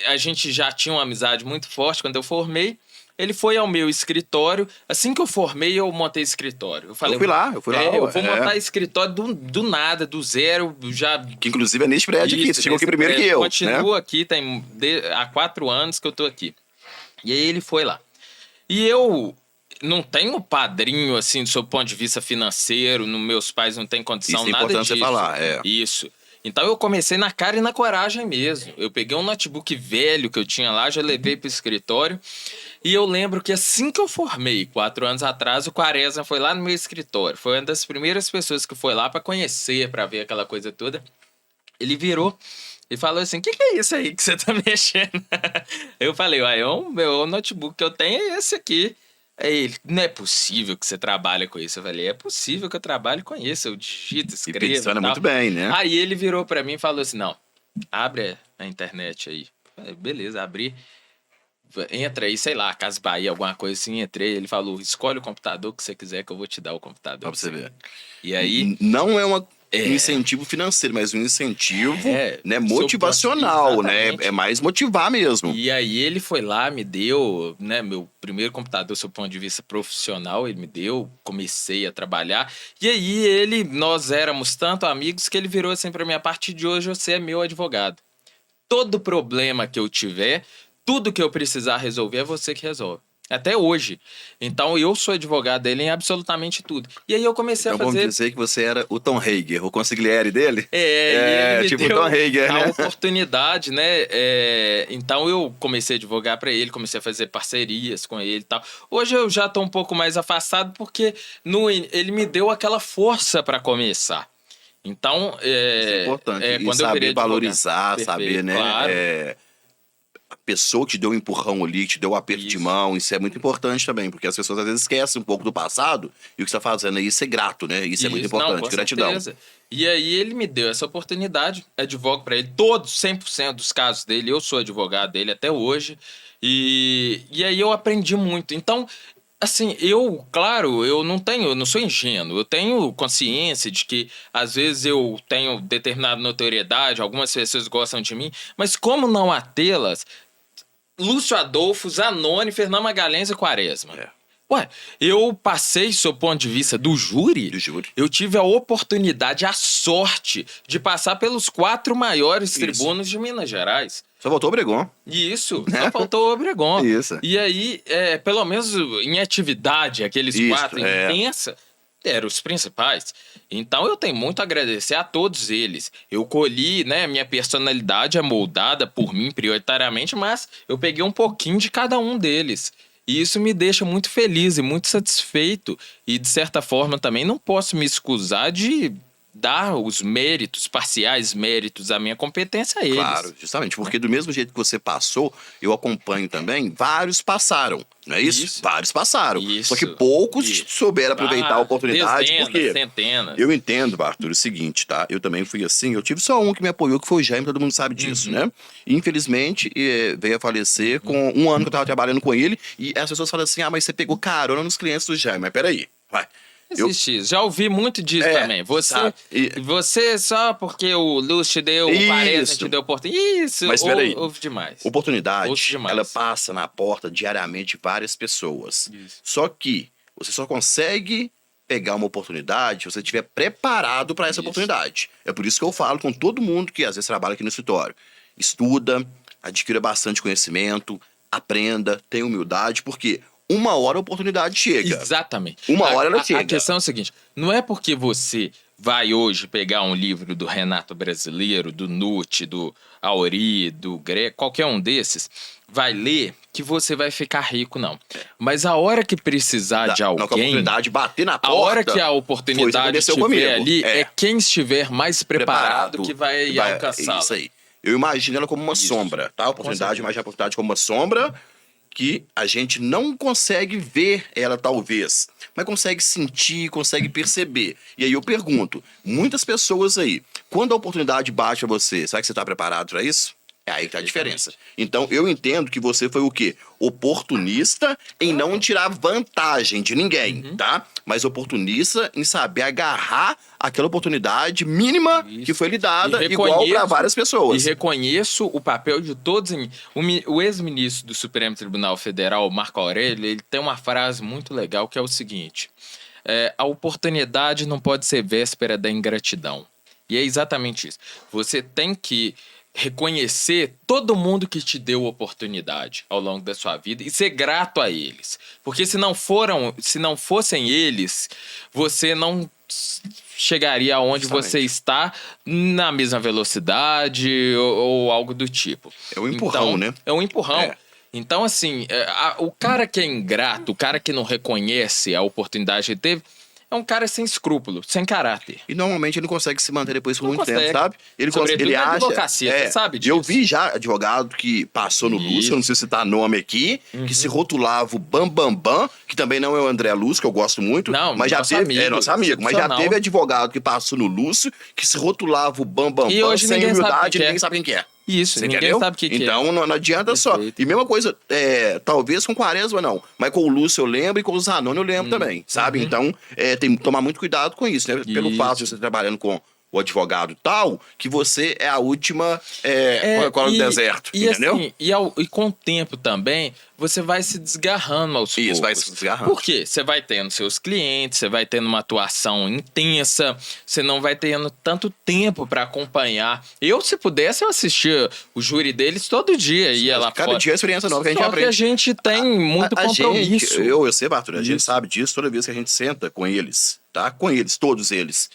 Speaker 2: A gente já tinha uma amizade muito forte quando eu formei. Ele foi ao meu escritório. Assim que eu formei, eu montei escritório. Eu falei,
Speaker 1: eu fui lá.
Speaker 2: Eu vou montar escritório do nada, do zero. Que
Speaker 1: inclusive é neste prédio aqui. Você chegou aqui primeiro que eu.
Speaker 2: Continuo aqui, há 4 anos que eu tô aqui. E aí ele foi lá. E eu não tenho padrinho, assim, do seu ponto de vista financeiro. Meus pais não têm condição, nada disso.
Speaker 1: Isso é importante você falar,
Speaker 2: Isso. Então eu comecei na cara e na coragem mesmo. Eu peguei um notebook velho que eu tinha lá, já levei pro escritório. E eu lembro que assim que eu formei, 4 anos atrás, o Quaresma foi lá no meu escritório. Foi uma das primeiras pessoas que foi lá para conhecer, para ver aquela coisa toda. Ele virou e falou assim, o que é isso aí que você tá mexendo? Eu falei, o notebook que eu tenho é esse aqui. Aí ele, não é possível que você trabalhe com isso. Eu falei, é possível que eu trabalhe com isso. Eu digito, escrevo.
Speaker 1: E funciona muito bem, né?
Speaker 2: Aí ele virou para mim e falou assim, não, abre a internet aí. Eu falei, beleza, abri. Entra aí, sei lá, Casa Bahia, alguma coisa assim, entrei. Ele falou, escolhe o computador que você quiser que eu vou te dar o computador.
Speaker 1: Pra você ver.
Speaker 2: E aí...
Speaker 1: Não é um incentivo financeiro, mas um incentivo né, motivacional, né? É mais motivar mesmo.
Speaker 2: E aí ele foi lá, me deu, né, meu primeiro computador, do seu ponto de vista profissional, ele me deu, comecei a trabalhar. E aí nós éramos tanto amigos que ele virou assim pra mim, a partir de hoje você é meu advogado. Todo problema que eu tiver, tudo que eu precisar resolver é você que resolve. Até hoje. Então, eu sou advogado dele em absolutamente tudo. E aí eu comecei a fazer...
Speaker 1: Vamos dizer que você era o Tom Hager, o consigliere dele?
Speaker 2: Ele
Speaker 1: tipo
Speaker 2: me deu
Speaker 1: o Tom Hager, né?
Speaker 2: a oportunidade, né? Então, eu comecei a advogar para ele, comecei a fazer parcerias com ele e tal. Hoje eu já tô um pouco mais afastado porque ele me deu aquela força para começar. Então,
Speaker 1: Isso é importante. E
Speaker 2: quando eu
Speaker 1: saber
Speaker 2: virei advogado,
Speaker 1: valorizar,
Speaker 2: perfeito,
Speaker 1: saber, né?
Speaker 2: claro,
Speaker 1: A pessoa que te deu um empurrão ali, que te deu um aperto de
Speaker 2: isso.
Speaker 1: mão, isso é muito importante também, porque as pessoas às vezes esquecem um pouco do passado e o que você está fazendo aí, isso é grato, né? Isso é muito
Speaker 2: Não,
Speaker 1: importante,
Speaker 2: com
Speaker 1: gratidão.
Speaker 2: certeza. E aí ele me deu essa oportunidade, advogo para ele, todos, 100% dos casos dele, eu sou advogado dele até hoje, e aí eu aprendi muito. Então, assim, claro, eu não sou ingênuo, eu tenho consciência de que às vezes eu tenho determinada notoriedade, algumas pessoas gostam de mim, mas como não há tê-las, Lúcio Adolfo, Zanoni, Fernando Magalhães e Quaresma.
Speaker 1: É,
Speaker 2: Ué, eu passei, sob o ponto de vista do júri,
Speaker 1: do júri.
Speaker 2: eu tive a oportunidade, a sorte de passar pelos 4 maiores
Speaker 1: Isso.
Speaker 2: tribunos de Minas Gerais.
Speaker 1: Só voltou o Obregón.
Speaker 2: E isso, só faltou o Obregón.
Speaker 1: Isso.
Speaker 2: E aí, pelo menos em atividade, aqueles
Speaker 1: Isso,
Speaker 2: 4 intensa, eram os principais. Então eu tenho muito a agradecer a todos eles. Eu colhi, né, minha personalidade é moldada por mim prioritariamente, mas eu peguei um pouquinho de cada um deles. E isso me deixa muito feliz e muito satisfeito. E, de certa forma, também não posso me excusar de dar os méritos, parciais méritos à minha competência a eles.
Speaker 1: Claro, justamente, porque do mesmo jeito que você passou, eu acompanho também, vários passaram, não é isso?
Speaker 2: Isso.
Speaker 1: Vários passaram.
Speaker 2: Isso.
Speaker 1: Só que poucos
Speaker 2: Isso.
Speaker 1: souberam aproveitar a oportunidade,
Speaker 2: Dezenas,
Speaker 1: porque
Speaker 2: centenas.
Speaker 1: eu entendo, Arthur, o seguinte, tá? Eu também fui assim, eu tive só um que me apoiou, que foi o Jaime, todo mundo sabe disso, né? E, infelizmente, veio a falecer com um ano que eu tava trabalhando com ele, e as pessoas falam assim, mas você pegou carona nos clientes do Jaime, mas peraí, vai.
Speaker 2: Existe isso. Já ouvi muito disso também. Você só porque o Lúcio te deu, o Quaresma te deu oportunidade. Isso,
Speaker 1: mas peraí,
Speaker 2: ouve demais.
Speaker 1: Oportunidade,
Speaker 2: Ouço demais.
Speaker 1: ela passa na porta diariamente várias pessoas.
Speaker 2: Isso.
Speaker 1: Só que você só consegue pegar uma oportunidade se você estiver preparado para essa
Speaker 2: Isso.
Speaker 1: oportunidade. É por isso que eu falo com todo mundo que às vezes trabalha aqui no escritório. Estuda, adquira bastante conhecimento, aprenda, tenha humildade, porque uma hora a oportunidade chega.
Speaker 2: Exatamente.
Speaker 1: Uma hora ela chega.
Speaker 2: A questão é o seguinte, não é porque você vai hoje pegar um livro do Renato Brasileiro, do Nutt, do Auri, do Greco, qualquer um desses, vai ler que você vai ficar rico, não. Mas a hora que precisar de alguém...
Speaker 1: A oportunidade bater na porta...
Speaker 2: A hora que a oportunidade estiver ali, é quem estiver mais preparado que vai alcançá-la.
Speaker 1: Isso aí. Eu imagino ela como uma sombra, tá? A oportunidade, imagina a oportunidade como uma sombra que a gente não consegue ver ela, talvez, mas consegue sentir, consegue perceber. E aí eu pergunto, muitas pessoas aí, quando a oportunidade bate pra você, será que você tá preparado para isso? É aí que tá a diferença. Então, eu entendo que você foi o quê? Oportunista em não tirar vantagem de ninguém, tá? Mas oportunista em saber agarrar aquela oportunidade mínima que foi lhe dada, igual para várias pessoas.
Speaker 2: E reconheço o papel de todos. O ex-ministro do Supremo Tribunal Federal, Marco Aurélio, ele tem uma frase muito legal que é o seguinte: a oportunidade não pode ser véspera da ingratidão. E é exatamente isso. Você tem que reconhecer todo mundo que te deu oportunidade ao longo da sua vida e ser grato a eles. Porque se não fossem eles, você não chegaria aonde você está na mesma velocidade ou algo do tipo.
Speaker 1: É um empurrão,
Speaker 2: então,
Speaker 1: né?
Speaker 2: É um empurrão. Então, assim, o cara que é ingrato, o cara que não reconhece a oportunidade que teve, é um cara sem escrúpulo, sem caráter.
Speaker 1: E normalmente ele não consegue se manter depois por
Speaker 2: Não
Speaker 1: muito
Speaker 2: consegue.
Speaker 1: tempo, sabe?
Speaker 2: Sobretudo na
Speaker 1: acha.
Speaker 2: advocacia, você sabe disso.
Speaker 1: Eu vi já advogado que passou no Lúcio, eu não sei se tá nome aqui, que se rotulava o Bambambam, que também não é o André Lúcio, que eu gosto muito,
Speaker 2: Não,
Speaker 1: mas já teve.
Speaker 2: amigo,
Speaker 1: É nosso amigo, mas já
Speaker 2: excepcional.
Speaker 1: teve advogado que passou no Lúcio, que se rotulava o Bambambam
Speaker 2: E hoje
Speaker 1: sem
Speaker 2: ninguém sabe
Speaker 1: humildade,
Speaker 2: quem que é.
Speaker 1: ninguém sabe quem que é.
Speaker 2: Isso,
Speaker 1: Você
Speaker 2: ninguém
Speaker 1: entendeu?
Speaker 2: sabe o que é.
Speaker 1: Então não adianta só.
Speaker 2: Perfeito.
Speaker 1: E mesma coisa, talvez com Quaresma não, mas com o Lúcio eu lembro e com o Zanoni eu lembro também, sabe? Então tem que tomar muito cuidado com isso, né? Pelo fato de você estar trabalhando com o advogado tal, que você é a última Coca-Cola do deserto, entendeu?
Speaker 2: Assim, e com o tempo também, você vai se desgarrando aos poucos.
Speaker 1: Isso, vai se desgarrando.
Speaker 2: Por quê? Você vai tendo seus clientes, você vai tendo uma atuação intensa, você não vai tendo tanto tempo para acompanhar. Eu, se pudesse, eu assistia o júri deles todo dia, ia lá
Speaker 1: Cada
Speaker 2: fora.
Speaker 1: dia é experiência nova que a gente
Speaker 2: Só
Speaker 1: aprende.
Speaker 2: que a gente tem muito compromisso.
Speaker 1: Gente, eu sei, Arthur, a gente sabe disso toda vez que a gente senta com eles, tá? Com eles, todos eles.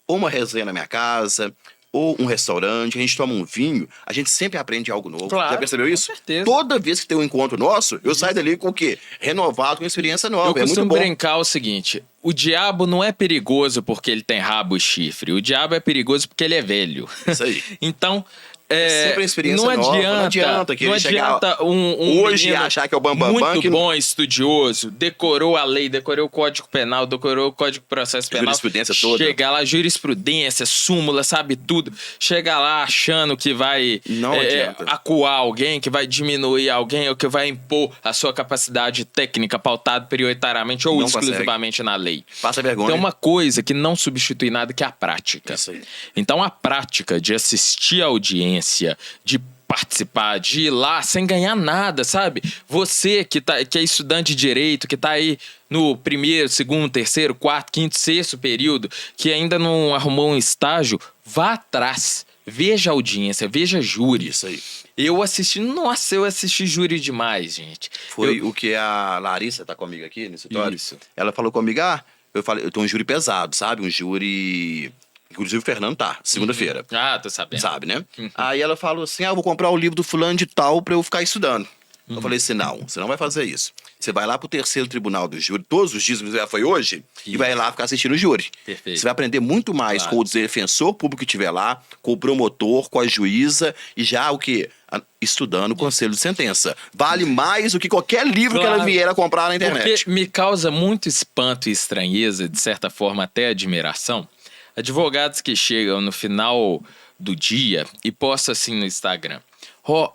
Speaker 1: Ou uma resenha na minha casa, ou um restaurante, a gente toma um vinho, a gente sempre aprende algo novo.
Speaker 2: Claro,
Speaker 1: Já percebeu isso?
Speaker 2: com certeza.
Speaker 1: Toda vez que tem um encontro nosso, eu saio dali com o quê? Renovado, com experiência nova.
Speaker 2: Eu
Speaker 1: É muito
Speaker 2: costumo
Speaker 1: bom.
Speaker 2: brincar o seguinte: o diabo não é perigoso porque ele tem rabo e chifre. O diabo é perigoso porque ele é velho.
Speaker 1: Isso aí.
Speaker 2: Então,
Speaker 1: Sempre uma experiência
Speaker 2: não
Speaker 1: nova,
Speaker 2: adianta,
Speaker 1: não adianta que
Speaker 2: não
Speaker 1: ele chegar
Speaker 2: adianta um
Speaker 1: hoje
Speaker 2: menino
Speaker 1: achar que é o bambambam.
Speaker 2: muito
Speaker 1: que
Speaker 2: bom, estudioso, decorou a lei, decorou o Código Penal, decorou o Código de Processo Penal.
Speaker 1: Jurisprudência toda.
Speaker 2: Chegar lá, jurisprudência, súmula, sabe tudo. Chega lá achando que vai
Speaker 1: Não adianta.
Speaker 2: acuar alguém, que vai diminuir alguém, ou que vai impor a sua capacidade técnica pautada prioritariamente ou
Speaker 1: Não
Speaker 2: exclusivamente na lei.
Speaker 1: Passa vergonha.
Speaker 2: Tem uma coisa que não substitui nada, que é a prática.
Speaker 1: Isso aí.
Speaker 2: Então, a prática de assistir a audiência, de participar, de ir lá sem ganhar nada, sabe? Você que é estudante de direito, que tá aí no primeiro, segundo, terceiro, quarto, quinto, sexto período, que ainda não arrumou um estágio, vá atrás. Veja a audiência, veja júri.
Speaker 1: Isso aí.
Speaker 2: Eu assisti júri demais, gente.
Speaker 1: Foi o que a Larissa tá comigo aqui no escritório.
Speaker 2: Isso.
Speaker 1: Ela falou comigo, eu tô um júri pesado, sabe? Um júri... Inclusive o Fernando tá, segunda-feira.
Speaker 2: Ah, tô sabendo.
Speaker 1: Sabe, né? Aí ela falou assim, eu vou comprar o livro do fulano de tal pra eu ficar estudando. Eu falei assim, não, você não vai fazer isso. Você vai lá pro terceiro tribunal do júri, todos os dias, já foi hoje, e vai lá ficar assistindo o júri.
Speaker 2: Perfeito.
Speaker 1: Você vai aprender muito mais
Speaker 2: Claro.
Speaker 1: com o defensor público que estiver lá, com o promotor, com a juíza, e já o quê? Estudando o conselho de sentença. Vale mais do que qualquer livro que ela
Speaker 2: Claro.
Speaker 1: vier a comprar na internet.
Speaker 2: Porque me causa muito espanto e estranheza, de certa forma até admiração, advogados que chegam no final do dia e postam assim no Instagram: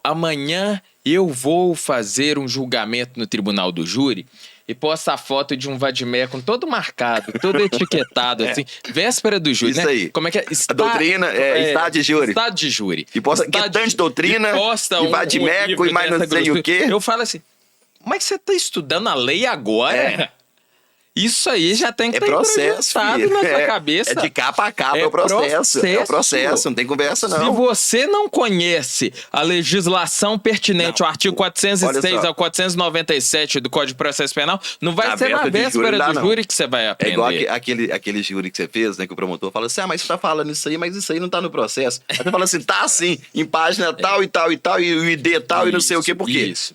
Speaker 2: amanhã eu vou fazer um julgamento no tribunal do júri, e posta a foto de um vadimeco todo marcado, todo etiquetado, assim, véspera do júri,
Speaker 1: Isso
Speaker 2: né?
Speaker 1: aí.
Speaker 2: Como é que é?
Speaker 1: A doutrina é estado de júri.
Speaker 2: Estado de júri.
Speaker 1: E posta
Speaker 2: Estado
Speaker 1: quitante de doutrina,
Speaker 2: e posta
Speaker 1: e vadimeco,
Speaker 2: livro
Speaker 1: e mais não
Speaker 2: dessa
Speaker 1: sei o
Speaker 2: grossura.
Speaker 1: quê.
Speaker 2: Eu falo assim, mas você tá estudando a lei agora?
Speaker 1: É.
Speaker 2: Isso aí já tem que
Speaker 1: É
Speaker 2: estar
Speaker 1: processo,
Speaker 2: implementado
Speaker 1: filho.
Speaker 2: na sua cabeça.
Speaker 1: É de capa a capa, é o processo. É o processo, não tem conversa,
Speaker 2: Se
Speaker 1: não.
Speaker 2: você não conhece a legislação pertinente,
Speaker 1: Não.
Speaker 2: o artigo 406
Speaker 1: Olha só.
Speaker 2: ao 497 do Código de Processo Penal, não vai
Speaker 1: Na
Speaker 2: ser na
Speaker 1: véspera de
Speaker 2: véspera
Speaker 1: júri,
Speaker 2: do
Speaker 1: lá não.
Speaker 2: júri que você vai
Speaker 1: É
Speaker 2: aprender.
Speaker 1: igual aquele júri que você fez, né? Que o promotor fala assim, mas você tá falando isso aí, mas isso aí não tá no processo. Aí você fala assim, tá sim, em página tal e tal e tal, e o ID tal e não sei o quê, por quê?
Speaker 2: Isso.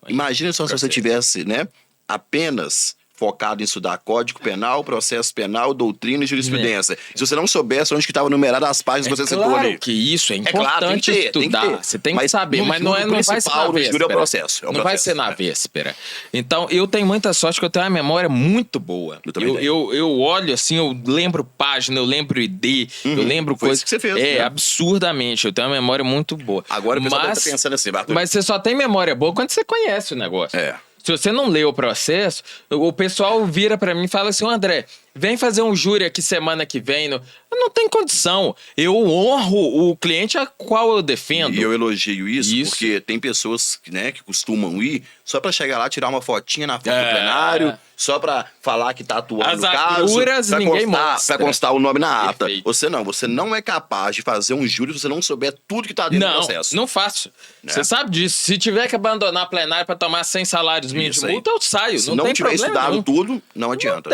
Speaker 1: Imagina só se você tivesse, né, apenas focado em estudar Código Penal, Processo Penal, Doutrina e Jurisprudência. Se você não soubesse onde que estava numerada as páginas que você citou
Speaker 2: Claro
Speaker 1: ali.
Speaker 2: que isso é
Speaker 1: claro, tem
Speaker 2: importante
Speaker 1: que ter,
Speaker 2: estudar.
Speaker 1: tem que ter.
Speaker 2: Você tem que
Speaker 1: Mas
Speaker 2: saber,
Speaker 1: no
Speaker 2: mas não
Speaker 1: júri
Speaker 2: vai ser na
Speaker 1: principal, no júri é o
Speaker 2: véspera.
Speaker 1: processo, é o
Speaker 2: Não vai
Speaker 1: processo,
Speaker 2: ser na
Speaker 1: é.
Speaker 2: véspera. Então, eu tenho muita sorte que eu tenho uma memória muito boa.
Speaker 1: Eu também tenho.
Speaker 2: Eu olho assim, eu lembro página, eu lembro ID, eu lembro
Speaker 1: Foi
Speaker 2: coisas.
Speaker 1: isso que você fez,
Speaker 2: É,
Speaker 1: né?
Speaker 2: absurdamente. Eu tenho uma memória muito boa.
Speaker 1: Agora o pessoal
Speaker 2: mas,
Speaker 1: deve estar pensando assim, Bartolomeu.
Speaker 2: mas você só tem memória boa quando você conhece o negócio.
Speaker 1: É.
Speaker 2: Se você não lê o processo, o pessoal vira pra mim e fala assim, André, vem fazer um júri aqui semana que vem. Não tem condição. Eu honro o cliente a qual eu defendo.
Speaker 1: E eu elogio isso,
Speaker 2: Isso.
Speaker 1: porque tem pessoas, né, que costumam ir só pra chegar lá, tirar uma fotinha na frente do
Speaker 2: É.
Speaker 1: plenário, só pra falar que tá atuando
Speaker 2: As
Speaker 1: no caso.
Speaker 2: agruras
Speaker 1: pra
Speaker 2: ninguém
Speaker 1: constar,
Speaker 2: mostra.
Speaker 1: pra constar o nome na ata.
Speaker 2: Perfeito.
Speaker 1: Você não é capaz de fazer um júri se você não souber tudo que tá dentro do
Speaker 2: Não,
Speaker 1: processo.
Speaker 2: não faço.
Speaker 1: Né?
Speaker 2: Você sabe disso. Se tiver que abandonar a plenária pra tomar 100 salários mínimos
Speaker 1: Isso
Speaker 2: de
Speaker 1: aí.
Speaker 2: multa, eu saio.
Speaker 1: Se
Speaker 2: não
Speaker 1: não
Speaker 2: tem
Speaker 1: tiver
Speaker 2: problema
Speaker 1: estudado
Speaker 2: nenhum.
Speaker 1: tudo, não adianta.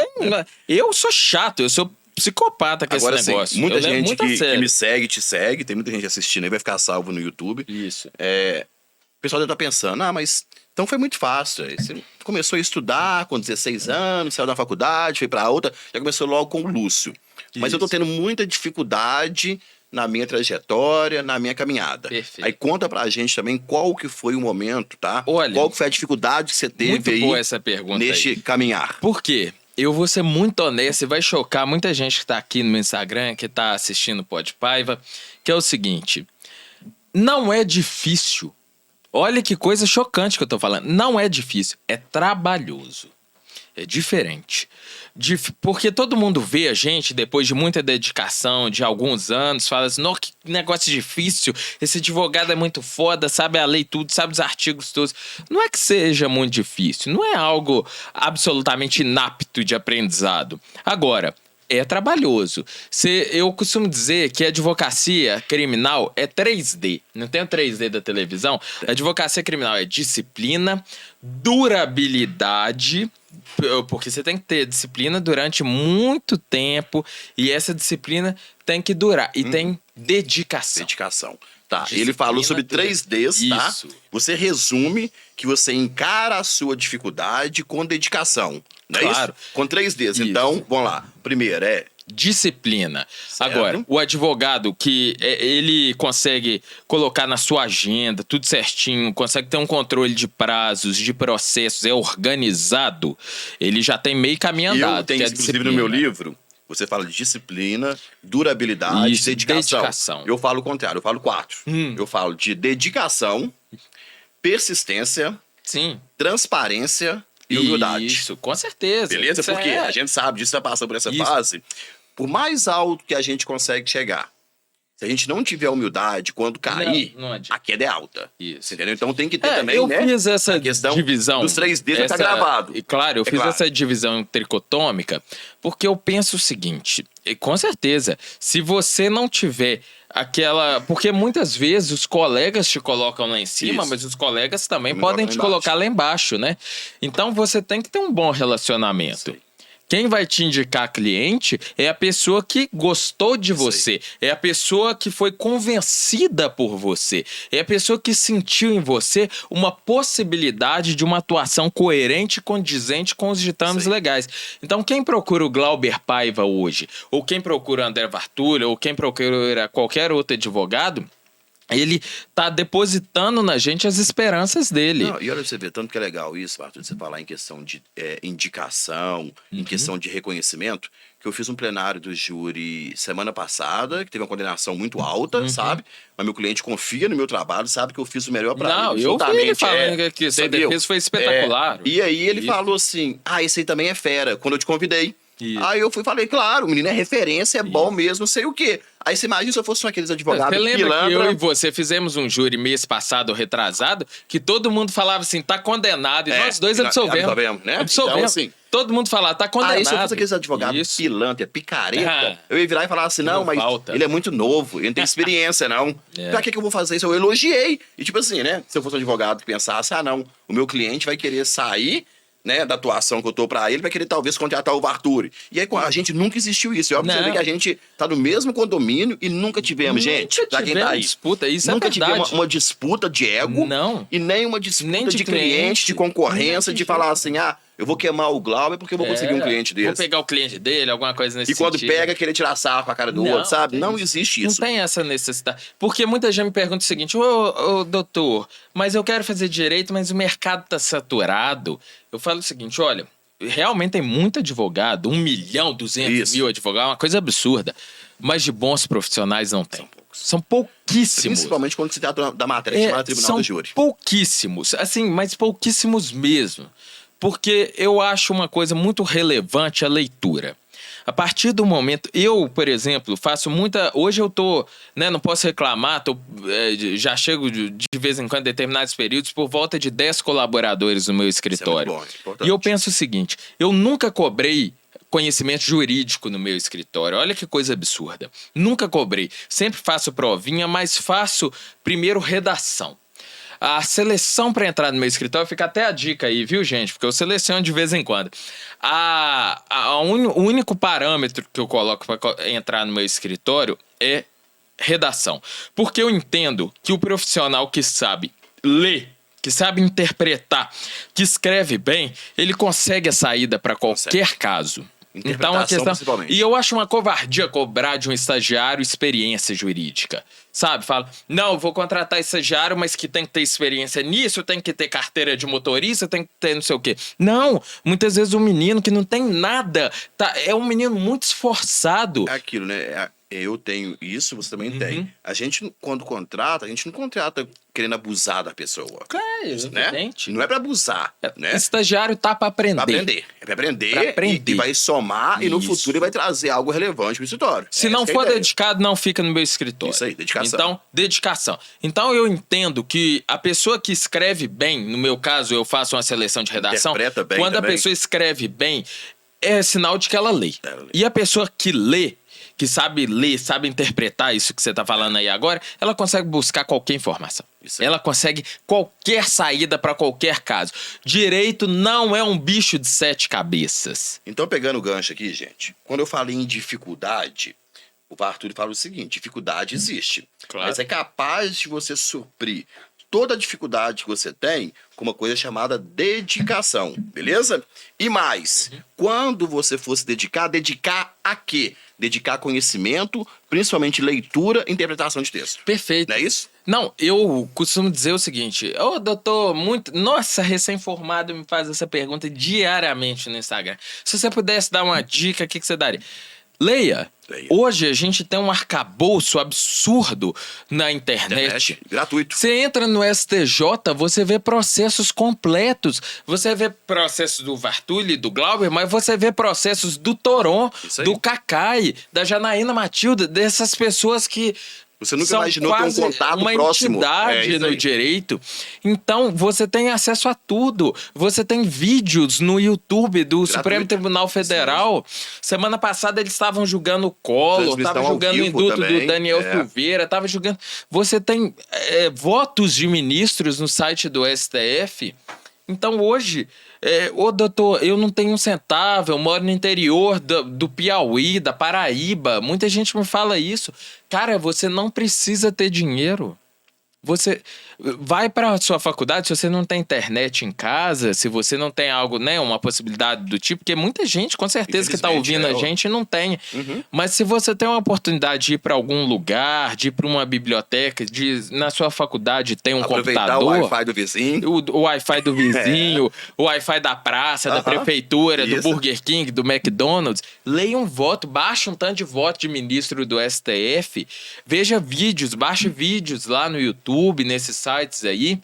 Speaker 2: Eu sou chato, eu sou psicopata com
Speaker 1: Agora
Speaker 2: esse
Speaker 1: sim,
Speaker 2: negócio.
Speaker 1: muita
Speaker 2: Eu levo
Speaker 1: gente
Speaker 2: muito a
Speaker 1: que
Speaker 2: sério.
Speaker 1: me segue, te segue, tem muita gente assistindo aí, vai ficar salvo no YouTube.
Speaker 2: Isso.
Speaker 1: O pessoal deve estar pensando, mas então foi muito fácil. Aí você começou a estudar com 16 anos, saiu da faculdade, foi pra outra, já começou logo com o Lúcio. Mas eu tô
Speaker 2: Isso.
Speaker 1: tendo muita dificuldade na minha trajetória, na minha caminhada.
Speaker 2: Perfeito.
Speaker 1: Aí conta pra gente também qual que foi o momento, tá?
Speaker 2: Olha,
Speaker 1: qual que foi a dificuldade que você teve
Speaker 2: Muito
Speaker 1: aí
Speaker 2: boa essa pergunta
Speaker 1: neste
Speaker 2: aí.
Speaker 1: caminhar.
Speaker 2: Por quê? Eu vou ser muito honesto e vai chocar muita gente que tá aqui no meu Instagram, que tá assistindo o Pod Paiva, que é o seguinte: não é difícil. Olha que coisa chocante que eu tô falando. Não é difícil, é trabalhoso. É diferente. Porque todo mundo vê a gente, depois de muita dedicação, de alguns anos, fala assim, nossa, que negócio difícil, esse advogado é muito foda, sabe a lei tudo, sabe os artigos todos. Não é que seja muito difícil, não é algo absolutamente inapto de aprendizado. Agora, É trabalhoso. Eu costumo dizer que a advocacia criminal é 3D. Não tem o 3D da televisão? A advocacia criminal é disciplina, durabilidade, porque você tem que ter disciplina durante muito tempo e essa disciplina tem que durar. E tem dedicação.
Speaker 1: Dedicação. Tá,
Speaker 2: Disciplina,
Speaker 1: ele falou sobre 3Ds, tá?
Speaker 2: Isso.
Speaker 1: Você resume que você encara a sua dificuldade com dedicação, não é
Speaker 2: Claro.
Speaker 1: isso? Com 3Ds.
Speaker 2: Isso.
Speaker 1: Então, vamos lá. Primeiro
Speaker 2: Disciplina.
Speaker 1: Certo.
Speaker 2: Agora, o advogado que ele consegue colocar na sua agenda tudo certinho, consegue ter um controle de prazos, de processos, é organizado, ele já tem meio caminho andado.
Speaker 1: eu tenho,
Speaker 2: que é a
Speaker 1: inclusive,
Speaker 2: disciplina.
Speaker 1: no meu livro, você fala de disciplina, durabilidade,
Speaker 2: Isso, dedicação.
Speaker 1: Eu falo o contrário, eu falo 4. Eu falo de dedicação, persistência,
Speaker 2: Sim.
Speaker 1: transparência e humildade.
Speaker 2: Isso, com certeza.
Speaker 1: Beleza?
Speaker 2: Isso
Speaker 1: Porque a gente sabe disso, já passou por essa
Speaker 2: Isso.
Speaker 1: fase. Por mais alto que a gente consegue chegar, se a gente não tiver humildade, quando cair,
Speaker 2: Não adianta.
Speaker 1: a queda é alta.
Speaker 2: Isso.
Speaker 1: Entendeu? Então tem que ter
Speaker 2: É,
Speaker 1: também,
Speaker 2: eu
Speaker 1: né?
Speaker 2: fiz essa
Speaker 1: a questão
Speaker 2: divisão.
Speaker 1: dos 3Ds já tá
Speaker 2: essa-
Speaker 1: gravado.
Speaker 2: E claro, eu
Speaker 1: É
Speaker 2: fiz
Speaker 1: claro.
Speaker 2: essa divisão tricotômica porque eu penso o seguinte, e com certeza, se você não tiver aquela... Porque muitas vezes os colegas te colocam lá em cima,
Speaker 1: Isso.
Speaker 2: mas os colegas também
Speaker 1: Me
Speaker 2: podem
Speaker 1: colocam
Speaker 2: te
Speaker 1: lá embaixo.
Speaker 2: colocar lá embaixo, né? Então você tem que ter um bom relacionamento.
Speaker 1: Isso aí.
Speaker 2: Quem vai te indicar cliente é a pessoa que gostou de você, é a pessoa que foi convencida por você, é a pessoa que sentiu em você uma possibilidade de uma atuação coerente e condizente com os ditames
Speaker 1: Sim.
Speaker 2: legais. Então, quem procura o Glauber Paiva hoje, ou quem procura o André Vartulha, ou quem procura qualquer outro advogado, ele tá depositando na gente as esperanças dele.
Speaker 1: Não, e olha pra você ver, tanto que é legal isso, Arthur, de você falar em questão de indicação, em questão de reconhecimento, que eu fiz um plenário do júri semana passada, que teve uma condenação muito alta, sabe? Mas meu cliente confia no meu trabalho, sabe que eu fiz o melhor pra
Speaker 2: Não,
Speaker 1: ele.
Speaker 2: eu vi ele
Speaker 1: absolutamente,
Speaker 2: falando que sua
Speaker 1: entendeu?
Speaker 2: defesa foi espetacular.
Speaker 1: E aí ele
Speaker 2: Isso.
Speaker 1: falou assim, esse aí também é fera, quando eu te convidei.
Speaker 2: Isso.
Speaker 1: Aí eu fui e falei, claro, o menino é referência, é bom mesmo, não sei o quê. Aí você imagina se eu fosse um aqueles advogados
Speaker 2: Você lembra que
Speaker 1: pilantra.
Speaker 2: eu e você fizemos um júri mês passado, retrasado, que todo mundo falava assim, tá condenado, e nós dois absolvemos.
Speaker 1: Absolvemos, né?
Speaker 2: Absolvemos.
Speaker 1: Então, assim,
Speaker 2: Todo mundo falava, tá condenado.
Speaker 1: aí se eu fosse aqueles advogados
Speaker 2: Isso.
Speaker 1: pilantra, picareta,
Speaker 2: Ah.
Speaker 1: eu ia virar e falar assim, não,
Speaker 2: Não
Speaker 1: mas
Speaker 2: falta.
Speaker 1: ele é muito novo, ele não tem experiência, não.
Speaker 2: É.
Speaker 1: Pra que eu vou fazer isso? Eu elogiei. E tipo assim, né? Se eu fosse um advogado que pensasse, não, o meu cliente vai querer sair, né, da atuação que eu tô pra ele, vai querer talvez contratar o Varturi. E aí a gente nunca existiu isso. É óbvio que você
Speaker 2: Não.
Speaker 1: vê que a gente tá no mesmo condomínio e nunca tivemos, gente,
Speaker 2: Nunca
Speaker 1: pra quem tá
Speaker 2: tivemos
Speaker 1: aí.
Speaker 2: disputa, isso
Speaker 1: Nunca
Speaker 2: é verdade.
Speaker 1: tivemos uma disputa de ego.
Speaker 2: Não.
Speaker 1: E nem uma disputa
Speaker 2: Nem de
Speaker 1: de cliente,
Speaker 2: cliente.
Speaker 1: de concorrência,
Speaker 2: Nem
Speaker 1: de
Speaker 2: de
Speaker 1: falar assim, eu vou queimar o Glauber porque eu vou conseguir um cliente
Speaker 2: Vou
Speaker 1: desse.
Speaker 2: pegar o cliente dele, alguma coisa nesse
Speaker 1: E quando
Speaker 2: sentido.
Speaker 1: pega, querer tirar sarro com a cara do outro, sabe?
Speaker 2: que
Speaker 1: Não
Speaker 2: isso.
Speaker 1: existe isso.
Speaker 2: Não tem essa necessidade. Porque muita gente me pergunta o seguinte, ô doutor, mas eu quero fazer direito, mas o mercado tá saturado. Eu falo o seguinte, olha, realmente tem muito advogado, 1 milhão, 200
Speaker 1: Isso.
Speaker 2: mil advogados, é uma coisa absurda. Mas de bons profissionais não tem. São pouquíssimos.
Speaker 1: Principalmente quando se trata da matéria chamada Tribunal
Speaker 2: são
Speaker 1: do Júri.
Speaker 2: pouquíssimos, assim, mas pouquíssimos mesmo. Porque eu acho uma coisa muito relevante a leitura. A partir do momento, eu, por exemplo, faço muita... Hoje eu tô, né, não posso reclamar, já chego de vez em quando, em determinados períodos, por volta de 10 colaboradores no meu escritório.
Speaker 1: Isso é muito bom, é importante.
Speaker 2: E eu penso o seguinte, eu nunca cobrei conhecimento jurídico no meu escritório. Olha que coisa absurda. Nunca cobrei. Sempre faço provinha, mas faço primeiro redação. A seleção para entrar no meu escritório, fica até a dica aí, viu, gente? Porque eu seleciono de vez em quando. O único parâmetro que eu coloco para entrar no meu escritório é redação. Porque eu entendo que o profissional que sabe ler, que sabe interpretar, que escreve bem, ele consegue a saída para qualquer caso. Então, a questão...
Speaker 1: principalmente.
Speaker 2: E eu acho uma covardia cobrar de um estagiário experiência jurídica. Sabe? Fala, não, eu vou contratar estagiário, mas que tem que ter experiência nisso, tem que ter carteira de motorista, tem que ter não sei o quê. Não, muitas vezes o menino que não tem nada, é um menino muito esforçado.
Speaker 1: É aquilo, né? Eu tenho isso, você também tem. A gente, quando contrata, a gente não contrata querendo abusar da pessoa.
Speaker 2: É,
Speaker 1: Né?
Speaker 2: evidente.
Speaker 1: Não é pra abusar, né?
Speaker 2: Estagiário tá pra aprender.
Speaker 1: Pra aprender. É pra aprender,
Speaker 2: Pra aprender.
Speaker 1: E vai somar e no
Speaker 2: Isso.
Speaker 1: futuro ele vai trazer algo relevante pro escritório.
Speaker 2: Se
Speaker 1: Essa
Speaker 2: não
Speaker 1: que é a
Speaker 2: for
Speaker 1: ideia.
Speaker 2: dedicado, não fica no meu escritório.
Speaker 1: Isso aí, dedicação.
Speaker 2: Então, dedicação. Então, eu entendo que a pessoa que escreve bem, no meu caso, eu faço uma seleção de redação.
Speaker 1: Interpreta bem
Speaker 2: Quando
Speaker 1: também.
Speaker 2: a pessoa escreve bem, é sinal de que ela lê. E a pessoa que lê, que sabe ler, sabe interpretar isso que você tá falando aí agora, ela consegue buscar qualquer informação. Ela consegue qualquer saída para qualquer caso. Direito não é um bicho de 7 cabeças.
Speaker 1: Então, pegando o gancho aqui, gente, quando eu falei em dificuldade, o Arthur fala o seguinte: dificuldade existe.
Speaker 2: Claro.
Speaker 1: Mas é capaz de você suprir toda a dificuldade que você tem com uma coisa chamada dedicação, beleza? E mais, quando você for se dedicar, dedicar a quê? Dedicar conhecimento, principalmente leitura e interpretação de texto.
Speaker 2: Perfeito.
Speaker 1: Não é isso?
Speaker 2: Não, eu costumo dizer o seguinte: ô, doutor, nossa, recém-formado me faz essa pergunta diariamente no Instagram. Se você pudesse dar uma dica, o que você daria? Leia. Hoje a gente tem um arcabouço absurdo na internet.
Speaker 1: Gratuito.
Speaker 2: Você entra no STJ, você vê processos completos. Você vê processos do Vartulli, do Glauber, mas você vê processos do Toron, do Cacai, da Janaína Matilda, dessas pessoas que
Speaker 1: você nunca imaginou ter um contato
Speaker 2: uma
Speaker 1: próximo.
Speaker 2: Entidade no direito. Então, você tem acesso a tudo. Você tem vídeos no YouTube do Supremo Tribunal Federal. Semana passada eles estavam julgando o Collor, estavam julgando o induto do Daniel Silveira, estavam julgando... Você tem votos de ministros no site do STF. Então, hoje... Ô, doutor, eu não tenho um centavo, eu moro no interior do Piauí, da Paraíba. Muita gente me fala isso. Cara, você não precisa ter dinheiro. Você vai para a sua faculdade, se você não tem internet em casa, se você não tem algo, né, uma possibilidade do tipo, porque muita gente, com certeza, que está ouvindo a gente não tem. Mas se você tem uma oportunidade de ir para algum lugar, de ir para uma biblioteca, na sua faculdade tem um computador...
Speaker 1: o Wi-Fi do vizinho.
Speaker 2: O Wi-Fi do vizinho, o Wi-Fi da praça, da prefeitura, do Burger King, do McDonald's. Leia um voto, baixe um tanto de voto de ministro do STF, veja vídeos, baixe vídeos lá no YouTube, nesses sites aí.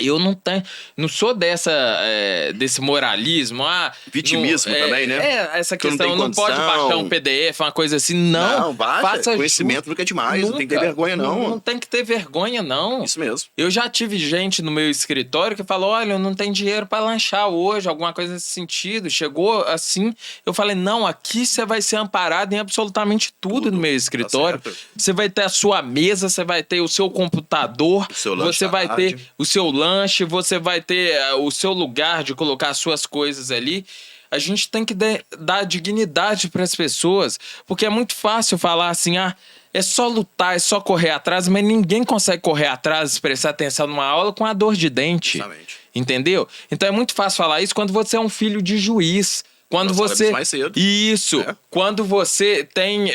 Speaker 2: Eu não sou desse moralismo.
Speaker 1: Vitimismo também, né?
Speaker 2: Essa questão, não pode baixar um PDF, uma coisa assim. Não,
Speaker 1: baixa. Conhecimento nunca é demais, não tem que ter vergonha, não.
Speaker 2: Não tem que ter vergonha, não.
Speaker 1: Isso mesmo.
Speaker 2: Eu já tive gente no meu escritório que falou: olha, eu não tenho dinheiro para lanchar hoje, alguma coisa nesse sentido. Chegou assim, eu falei: não, aqui você vai ser amparado em absolutamente tudo no meu escritório. Você vai ter a sua mesa, você vai ter o seu computador, você vai ter o seu lanche, você vai ter o seu lugar de colocar as suas coisas ali. A gente tem que dar dignidade para as pessoas, porque é muito fácil falar assim: é só lutar, é só correr atrás, mas ninguém consegue correr atrás, prestar atenção numa aula com a dor de dente.
Speaker 1: Exatamente.
Speaker 2: Entendeu? Então é muito fácil falar isso quando você é um filho de juiz. Quando você...
Speaker 1: mais cedo.
Speaker 2: Isso. Quando você tem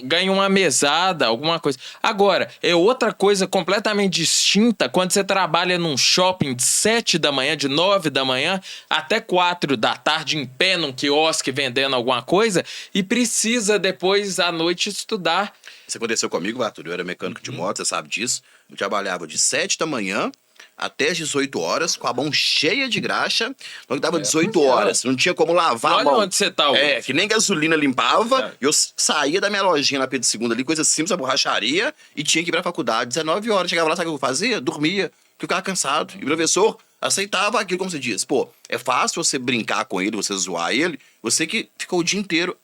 Speaker 2: ganha uma mesada, alguma coisa. Agora, é outra coisa completamente distinta quando você trabalha num shopping de 7 da manhã, de 9 da manhã, até 4 da tarde, em pé num quiosque vendendo alguma coisa, e precisa depois à noite estudar.
Speaker 1: Isso aconteceu comigo, Arthur. Eu era mecânico de moto, você sabe disso. Eu trabalhava de 7 da manhã até as 18 horas, com a mão cheia de graxa. Quando dava 18 horas, não tinha como lavar a mão.
Speaker 2: Olha onde você tá hoje.
Speaker 1: Que nem gasolina limpava. Eu saía da minha lojinha na Pedro II ali, coisa simples, a borracharia, e tinha que ir pra faculdade. 19 horas, chegava lá, sabe o que eu fazia? Dormia, porque eu ficava cansado. E o professor aceitava aquilo, como você diz. Pô, é fácil você brincar com ele, você zoar ele, você que ficou o dia inteiro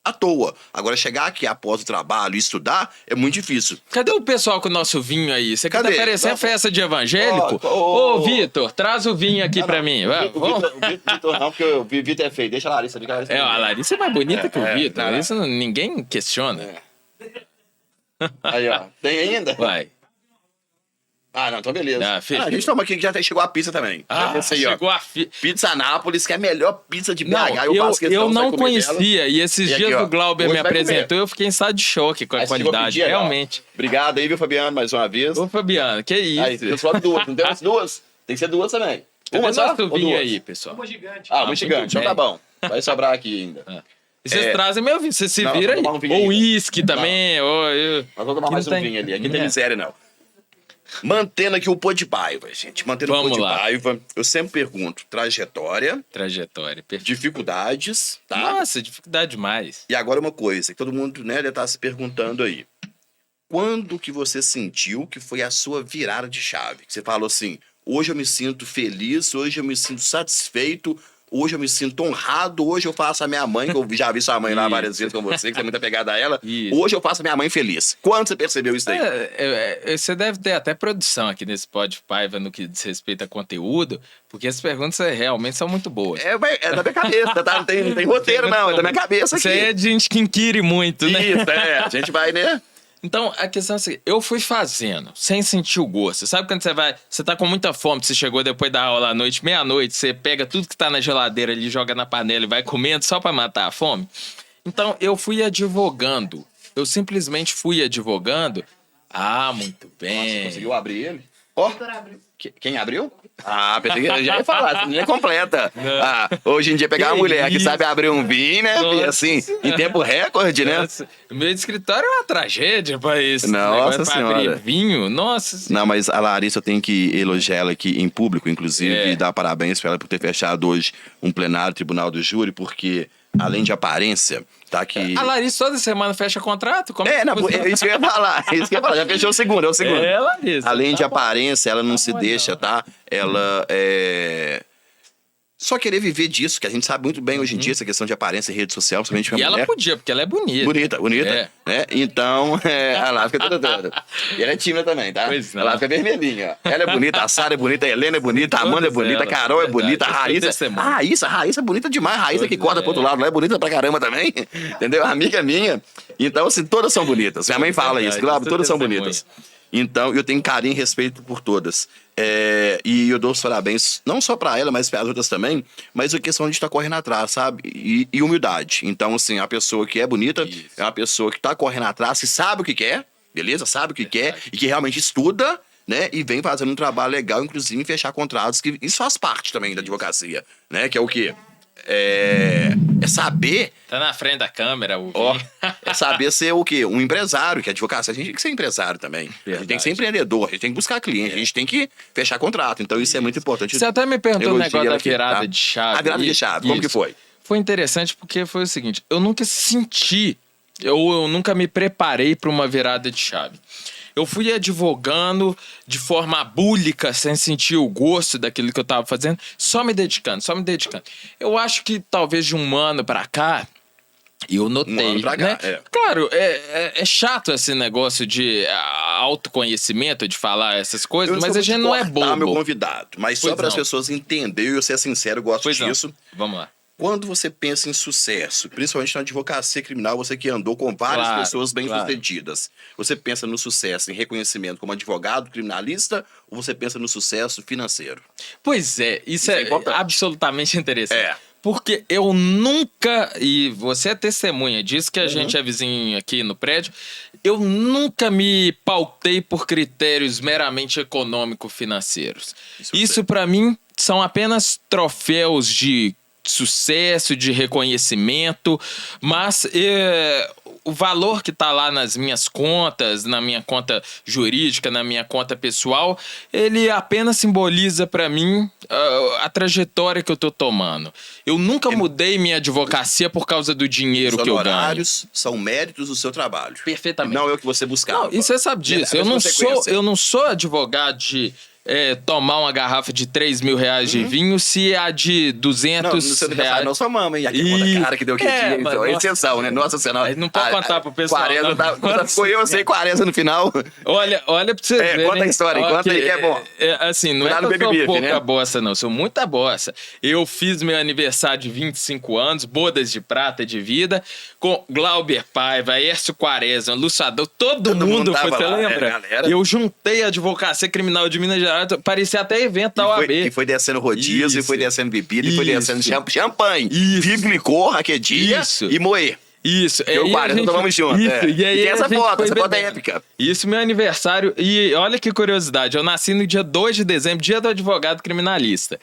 Speaker 1: à toa. Agora, chegar aqui após o trabalho e estudar é muito difícil.
Speaker 2: Cadê o pessoal com o nosso vinho aí? Você quer tá parecendo festa de evangélico? Ô, Vitor, traz o vinho aqui pra mim.
Speaker 1: O Vitor não, porque o Vitor é feio. Deixa a Larissa ali.
Speaker 2: A Larissa é mais bonita que o Vitor. Isso ninguém questiona.
Speaker 1: Aí, ó. Tem ainda?
Speaker 2: Vai.
Speaker 1: Não, então beleza.
Speaker 2: A
Speaker 1: gente toma aqui que já chegou a pizza também.
Speaker 2: Chegou a
Speaker 1: Pizza Anápolis, que é a melhor pizza de BH.
Speaker 2: Eu não conhecia. E esses dias
Speaker 1: aqui,
Speaker 2: o Glauber me apresentou, eu fiquei em estado de choque com a qualidade. Realmente.
Speaker 1: Obrigado aí, viu, Fabiano, mais uma vez.
Speaker 2: Ô, Fabiano, que isso?
Speaker 1: Aí, pessoal, duas. Não tem umas duas? Tem que ser duas também.
Speaker 2: Uma só? Vinho aí, pessoal.
Speaker 3: Uma gigante.
Speaker 1: Uma gigante. Então tá bom. Vai sobrar aqui ainda.
Speaker 2: E vocês trazem meu vinho, você se vira aí. Ou uísque também.
Speaker 1: Nós vamos tomar mais um vinho ali. Aqui não tem miséria, não. Mantendo aqui o Pô de Paiva, gente. Mantendo o Pô de Paiva, eu sempre pergunto: trajetória,
Speaker 2: perfeito.
Speaker 1: Dificuldades, tá?
Speaker 2: Nossa, dificuldade demais.
Speaker 1: E agora uma coisa que todo mundo, né, deve estar se perguntando aí. Quando que você sentiu que foi a sua virada de chave? Que você falou assim: hoje eu me sinto feliz, hoje eu me sinto satisfeito Hoje eu me sinto honrado, hoje eu faço a minha mãe, que eu já vi sua mãe lá várias vezes com você, que você é muito apegada a ela.
Speaker 2: Isso.
Speaker 1: Hoje eu faço a minha mãe feliz. Quando você percebeu isso daí?
Speaker 2: Você deve ter até produção aqui nesse Podpah no que diz respeito a conteúdo, porque as perguntas realmente são muito boas.
Speaker 1: É da minha cabeça, tá? Não tem roteiro, não. É da minha cabeça aqui.
Speaker 2: Isso aí é de gente que inquire muito, né?
Speaker 1: Isso, a gente vai, né?
Speaker 2: Então, a questão é assim, eu fui fazendo, sem sentir o gosto. Sabe quando você tá com muita fome, você chegou depois da aula à noite, meia-noite, você pega tudo que tá na geladeira ali, joga na panela e vai comendo só pra matar a fome? Então, eu fui advogando. Eu simplesmente fui advogando. Ah, muito bem.
Speaker 1: Nossa, você conseguiu abrir ele? Ó, quem abriu? Ah, pensei que eu já ia falar, não é completa. Ah, hoje em dia pegar uma mulher que sabe abrir um vinho, né?
Speaker 2: Nossa.
Speaker 1: Assim, em tempo recorde, né?
Speaker 2: Nossa, meu escritório é uma tragédia pra isso.
Speaker 1: Nossa
Speaker 2: Pra
Speaker 1: Senhora.
Speaker 2: abrir vinho, nossa senhora.
Speaker 1: Não, mas a Larissa eu tenho que elogiar ela aqui em público, inclusive, e dar parabéns pra ela por ter fechado hoje um plenário tribunal do júri, porque, além de aparência, tá que...
Speaker 2: A Larissa toda semana fecha contrato? Como
Speaker 1: É, não, é isso que eu ia falar, já fechou o segundo, é o segundo.
Speaker 2: É, Larissa.
Speaker 1: Além de
Speaker 2: Tá bom.
Speaker 1: aparência, ela não se
Speaker 2: bom,
Speaker 1: deixa,
Speaker 2: não.
Speaker 1: tá? Ela só querer viver disso, que a gente sabe muito bem hoje em dia, essa questão de aparência em rede social, principalmente pra
Speaker 2: E
Speaker 1: mulher.
Speaker 2: ela podia, porque ela é bonita.
Speaker 1: Bonita,
Speaker 2: É.
Speaker 1: né? Então, a Lá fica toda. E ela é tímida também, tá?
Speaker 2: Pois não.
Speaker 1: Ela fica vermelhinha, ó. Ela é bonita, a Sara é bonita, a Helena é bonita, a Amanda é bonita, a
Speaker 2: elas,
Speaker 1: Carol é
Speaker 2: verdade,
Speaker 1: bonita, a
Speaker 2: eu sou
Speaker 1: Raíssa...
Speaker 2: testemunha.
Speaker 1: A Raíssa é bonita demais, a Raíssa que
Speaker 2: Pois
Speaker 1: corta pro outro lado lá é bonita pra caramba também, entendeu? Amiga minha. Então, assim, todas são bonitas. Minha mãe fala
Speaker 2: Verdade,
Speaker 1: isso, claro,
Speaker 2: eu sou
Speaker 1: todas são
Speaker 2: testemunha.
Speaker 1: bonitas. Então, eu tenho carinho e respeito por todas. E eu dou os parabéns, não só pra ela, mas para as outras também. Mas a questão de estar correndo atrás, sabe? E humildade. Então, assim, a pessoa que é bonita
Speaker 2: Isso.
Speaker 1: é uma pessoa que tá correndo atrás, que sabe o que quer, beleza? Sabe o que quer e que realmente estuda, né? E vem fazendo um trabalho legal, inclusive em fechar contratos, que isso faz parte também da advocacia, né? Que é o quê? É saber...
Speaker 2: Tá na frente da câmera, o
Speaker 1: Ó,
Speaker 2: vinho.
Speaker 1: é saber ser o quê? Um empresário, que a advocacia, a gente tem que ser empresário também. A gente tem que ser empreendedor, a gente tem que buscar cliente, a gente tem que fechar contrato. Então isso é muito importante.
Speaker 2: Você até me perguntou o
Speaker 1: Elogio
Speaker 2: negócio
Speaker 1: ela
Speaker 2: da
Speaker 1: aqui,
Speaker 2: virada
Speaker 1: tá?
Speaker 2: de chave.
Speaker 1: A virada de chave, como que foi?
Speaker 2: Foi interessante porque foi o seguinte, eu nunca senti, eu nunca me preparei para uma virada de chave. Eu fui advogando de forma búlica, sem sentir o gosto daquilo que eu estava fazendo, só me dedicando. Eu acho que talvez de um ano para cá, eu notei,
Speaker 1: Um ano pra cá,
Speaker 2: né?
Speaker 1: é.
Speaker 2: Claro, é chato esse negócio de autoconhecimento, de falar essas coisas, mas a gente não é bobo.
Speaker 1: meu convidado, mas só
Speaker 2: Pois
Speaker 1: para as
Speaker 2: não.
Speaker 1: pessoas entenderem, e eu ser sincero, eu gosto
Speaker 2: Pois não.
Speaker 1: disso.
Speaker 2: Vamos lá.
Speaker 1: Quando você pensa em sucesso, principalmente na advocacia criminal, você que andou com várias
Speaker 2: Claro,
Speaker 1: pessoas
Speaker 2: claro.
Speaker 1: bem-sucedidas, você pensa no sucesso em reconhecimento como advogado criminalista ou você pensa no sucesso financeiro?
Speaker 2: Pois é, isso
Speaker 1: é
Speaker 2: é
Speaker 1: importante.
Speaker 2: absolutamente interessante.
Speaker 1: É.
Speaker 2: Porque eu nunca, e você é testemunha disso, que a gente é vizinho aqui no prédio, eu nunca me pautei por critérios meramente econômico-financeiros. Isso para mim são apenas troféus de sucesso, de reconhecimento, mas o valor que está lá nas minhas contas, na minha conta jurídica, na minha conta pessoal, ele apenas simboliza para mim a trajetória que eu tô tomando. Eu nunca mudei minha advocacia por causa do dinheiro
Speaker 1: Os
Speaker 2: que eu ganho.
Speaker 1: honorários são méritos do seu trabalho.
Speaker 2: Perfeitamente.
Speaker 1: Não é o que você buscava.
Speaker 2: Não, e você sabe disso.
Speaker 1: É a
Speaker 2: Eu não
Speaker 1: consequência.
Speaker 2: sou advogado de tomar uma garrafa de 3 mil reais de vinho se a de 200
Speaker 1: Não, você não
Speaker 2: reais...
Speaker 1: não sua mama, hein? Aqui conta cara que deu aquele dia.
Speaker 2: mas
Speaker 1: Então, é
Speaker 2: nossa.
Speaker 1: exceção, né? Nossa Senhora.
Speaker 2: Aí não pode contar pro pessoal,
Speaker 1: 40,
Speaker 2: não.
Speaker 1: tá, foi eu sei 40 no final.
Speaker 2: Olha pra você ver,
Speaker 1: conta
Speaker 2: né?
Speaker 1: a história,
Speaker 2: Ó,
Speaker 1: conta aí que é bom.
Speaker 2: Assim, não
Speaker 1: Cuidado
Speaker 2: é que
Speaker 1: do
Speaker 2: eu
Speaker 1: baby
Speaker 2: sou
Speaker 1: beef,
Speaker 2: pouca
Speaker 1: né?
Speaker 2: bossa, não. Eu sou muita bossa. Eu fiz meu aniversário de 25 anos, bodas de prata de vida, com Glauber Paiva, Hércio Quaresma, Luciador, todo mundo foi,
Speaker 1: tava
Speaker 2: você
Speaker 1: lá,
Speaker 2: lembra?
Speaker 1: galera.
Speaker 2: Eu juntei a advocacia criminal de Minas Gerais, parecia até evento da OAB.
Speaker 1: E foi descendo rodízio,
Speaker 2: Isso.
Speaker 1: e foi descendo bebida, e foi descendo
Speaker 2: Isso.
Speaker 1: champanhe. Vive licor, raquedia
Speaker 2: Isso.
Speaker 1: e moer.
Speaker 2: Isso.
Speaker 1: Eu
Speaker 2: aí
Speaker 1: 40
Speaker 2: a gente-
Speaker 1: tomamos junto.
Speaker 2: Isso.
Speaker 1: é.
Speaker 2: E aí
Speaker 1: tem
Speaker 2: a
Speaker 1: essa
Speaker 2: gente
Speaker 1: foto,
Speaker 2: foi
Speaker 1: essa foto é
Speaker 2: bebendo.
Speaker 1: épica.
Speaker 2: Isso, meu aniversário. E olha que curiosidade, eu nasci no dia 2 de dezembro, dia do advogado criminalista.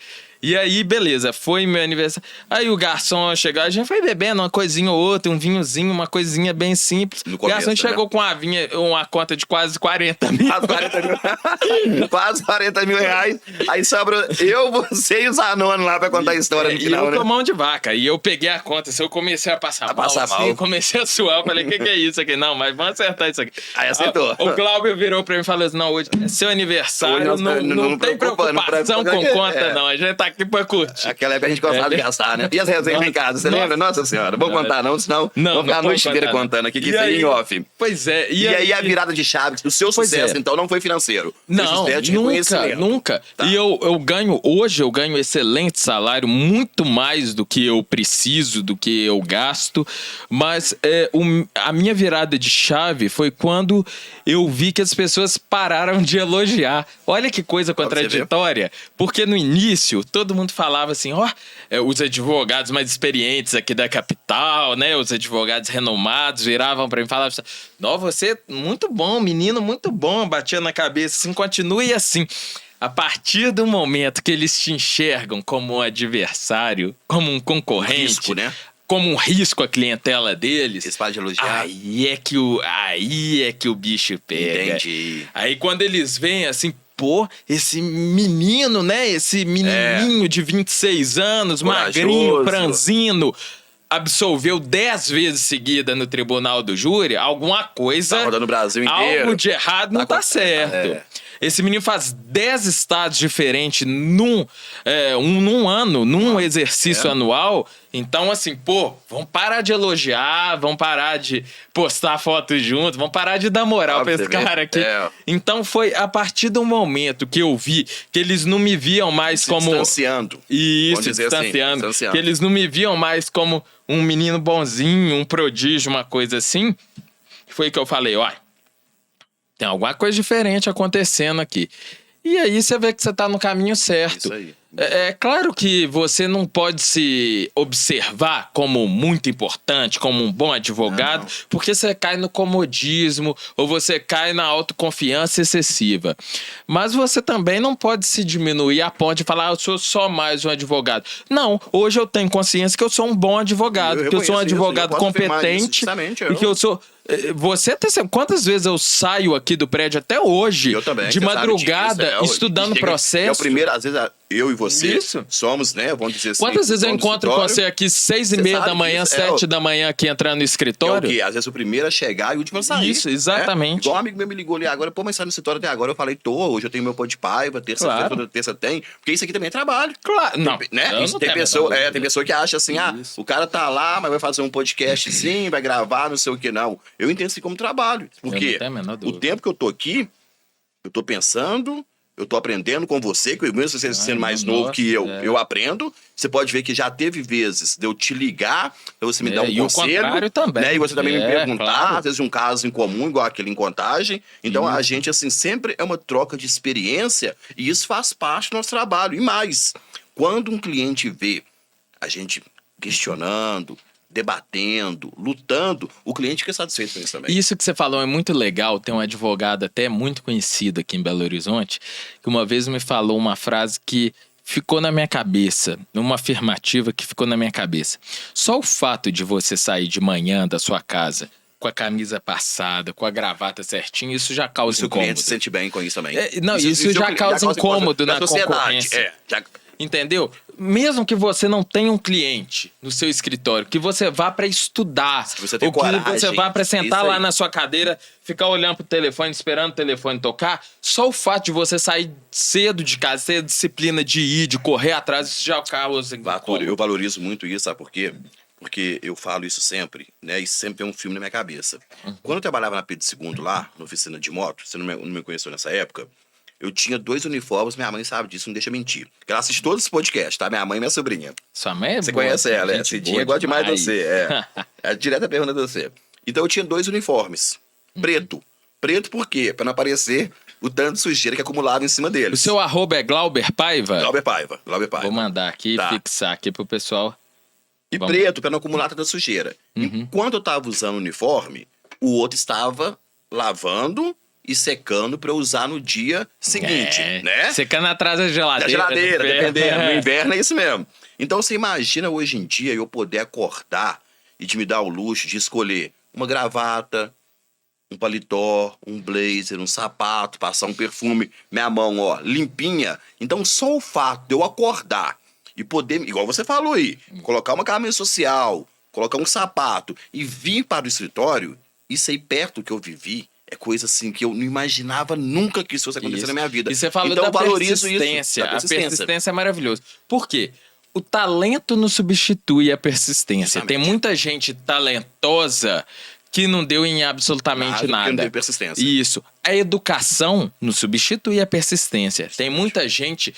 Speaker 2: E aí, beleza, foi meu aniversário. Aí o garçom chegou, a gente foi bebendo uma coisinha ou outra, um vinhozinho, uma coisinha bem simples.
Speaker 1: No
Speaker 2: O garçom
Speaker 1: começo,
Speaker 2: chegou
Speaker 1: né?
Speaker 2: com uma conta de quase 40 mil.
Speaker 1: Quase 40 mil. Quase 40 mil reais. Aí sobra eu, você e os anonos lá pra contar a história no
Speaker 2: E
Speaker 1: final,
Speaker 2: eu
Speaker 1: né?
Speaker 2: com mão de vaca. E eu peguei a conta, assim, eu comecei a passar mal.
Speaker 1: mal.
Speaker 2: Eu comecei a suar. Eu falei, o que é isso aqui? Não, mas vamos acertar isso aqui.
Speaker 1: Aí acertou.
Speaker 2: O Glauber virou pra mim e falou assim, não, hoje é seu aniversário,
Speaker 1: Hoje
Speaker 2: não tem
Speaker 1: preocupa, não
Speaker 2: preocupação
Speaker 1: preocupa.
Speaker 2: com conta,
Speaker 1: É.
Speaker 2: não. A gente tá aqui pra curtir.
Speaker 1: Aquela época a gente gostava de gastar, né? E as resenhas em casa, você lembra? Nossa senhora, vou contar não, senão vou ficar a noite inteira contando aqui, que isso aí em off.
Speaker 2: Pois é.
Speaker 1: E aí a virada de chave, o seu sucesso, então, não foi financeiro. Foi sucesso de reconhecimento.
Speaker 2: Nunca. Tá. E hoje eu ganho excelente salário, muito mais do que eu preciso, do que eu gasto, mas a minha virada de chave foi quando eu vi que as pessoas pararam de elogiar. Olha que coisa contraditória, porque no início todo mundo falava assim, os advogados mais experientes aqui da capital, né, os advogados renomados viravam pra mim e falavam assim, não, você muito bom, menino muito bom, batia na cabeça assim, continue assim. A partir do momento que eles te enxergam como um adversário, como um concorrente,
Speaker 1: risco, né?
Speaker 2: Como um risco à clientela deles,
Speaker 1: eles podem elogiar.
Speaker 2: Aí é que o bicho pega.
Speaker 1: Entendi.
Speaker 2: Aí quando eles veem assim, pô, esse menino, né? Esse menininho de 26 anos, corajoso, magrinho, franzino, absolveu 10 vezes seguida no tribunal do júri, alguma coisa...
Speaker 1: Tá rodando o Brasil inteiro.
Speaker 2: Algo de errado não tá certo. Esse menino faz 10 estados diferentes num ano, num exercício anual. Então, assim, pô, vamos parar de elogiar, vamos parar de postar fotos juntos, vamos parar de dar moral pra esse cara aqui. Então, foi a partir do momento que eu vi que eles não me viam mais como...
Speaker 1: Distanciando.
Speaker 2: Isso, distanciando. Que eles não me viam mais como um menino bonzinho, um prodígio, uma coisa assim. Foi que eu falei, tem alguma coisa diferente acontecendo aqui. E aí você vê que você tá no caminho certo.
Speaker 1: Isso aí.
Speaker 2: É claro que você não pode se observar como muito importante, como um bom advogado, porque você cai no comodismo ou você cai na autoconfiança excessiva. Mas você também não pode se diminuir a ponto de falar, eu sou só mais um advogado. Não, hoje eu tenho consciência que eu sou um bom advogado, que eu sou um advogado competente e que eu sou... Você até quantas vezes eu saio aqui do prédio até hoje, de madrugada, estudando processo.
Speaker 1: É o primeiro, às vezes eu e você somos, né, vamos dizer assim.
Speaker 2: Quantas vezes eu encontro com você aqui 6h30 da manhã, 7 da manhã aqui entrando no escritório?
Speaker 1: É o quê? Às vezes o primeiro a chegar e o último a sair.
Speaker 2: Isso, exatamente.
Speaker 1: Igual um amigo meu me ligou ali agora, pô, mas sai no escritório até agora. Eu falei, hoje eu tenho meu pão de paiva, terça-feira, toda terça tem. Porque isso aqui também é trabalho.
Speaker 2: Claro, não.
Speaker 1: Né? Tem pessoa que acha assim, o cara tá lá, mas vai fazer um podcastzinho, vai gravar, não sei o que, não. Eu entendo isso como trabalho. Porque o tempo que eu tô aqui, eu tô pensando, eu tô aprendendo com você, que mesmo você sendo mais novo que eu aprendo. Você pode ver que já teve vezes de eu te ligar, pra você me dar um conselho. E o contrário também. Né? E você também me perguntar, às vezes um caso em comum, igual aquele em Contagem. Então a gente, assim, sempre é uma troca de experiência e isso faz parte do nosso trabalho. E mais, quando um cliente vê a gente questionando, debatendo, lutando, o cliente fica satisfeito com isso também.
Speaker 2: Isso que você falou é muito legal. Tem um advogado até muito conhecido aqui em Belo Horizonte, que uma vez me falou uma frase que ficou na minha cabeça, uma afirmativa que ficou na minha cabeça. Só o fato de você sair de manhã da sua casa com a camisa passada, com a gravata certinho, isso já causa incômodo. O cliente
Speaker 1: se sente bem com isso também.
Speaker 2: Isso já causa incômodo na concorrência. Entendeu? Mesmo que você não tenha um cliente no seu escritório, que você vá para estudar, ou que você vá para sentar lá na sua cadeira, ficar olhando pro telefone, esperando o telefone tocar, só o fato de você sair cedo de casa, ter a disciplina de ir, de correr atrás, isso já causa incômodo.
Speaker 1: Eu valorizo muito isso, sabe por quê? Porque eu falo isso sempre, né? E sempre tem um filme na minha cabeça. Quando eu trabalhava na Pedro II lá, na oficina de moto, você não me conheceu nessa época, eu tinha 2 uniformes, minha mãe sabe disso, não deixa mentir. Porque ela assiste todos os podcasts, tá? Minha mãe e minha sobrinha.
Speaker 2: Sua mãe é
Speaker 1: Você conhece ela, é? Cidinha é igual demais de você, é direta pergunta de você. Então eu tinha 2 uniformes, preto. Preto por quê? Pra não aparecer o tanto de sujeira que acumulava em cima deles.
Speaker 2: O seu arroba é Glauber Paiva?
Speaker 1: Glauber Paiva.
Speaker 2: Vou mandar aqui, fixar aqui pro pessoal.
Speaker 1: E preto, pra não acumular tanta sujeira. Enquanto eu tava usando o uniforme, o outro estava lavando e secando para usar no dia seguinte, né?
Speaker 2: Secando atrás da geladeira.
Speaker 1: Da geladeira, dependendo. No inverno é isso mesmo. Então você imagina hoje em dia eu poder acordar e de me dar o luxo de escolher uma gravata, um paletó, um blazer, um sapato, passar um perfume, minha mão, limpinha. Então só o fato de eu acordar e poder, igual você falou aí, colocar uma camisa social, colocar um sapato e vir para o escritório, isso aí perto do que eu vivi, é coisa assim que eu não imaginava nunca que isso fosse acontecer na minha vida.
Speaker 2: E você falou
Speaker 1: então,
Speaker 2: da
Speaker 1: eu valorizo
Speaker 2: persistência.
Speaker 1: isso. Da
Speaker 2: A persistência é maravilhosa. Por quê? O talento não substitui a persistência.
Speaker 1: Justamente.
Speaker 2: Tem muita gente talentosa que não deu em absolutamente
Speaker 1: Porque não
Speaker 2: nada.
Speaker 1: teve persistência.
Speaker 2: Isso. A educação não substitui a persistência. Tem muita gente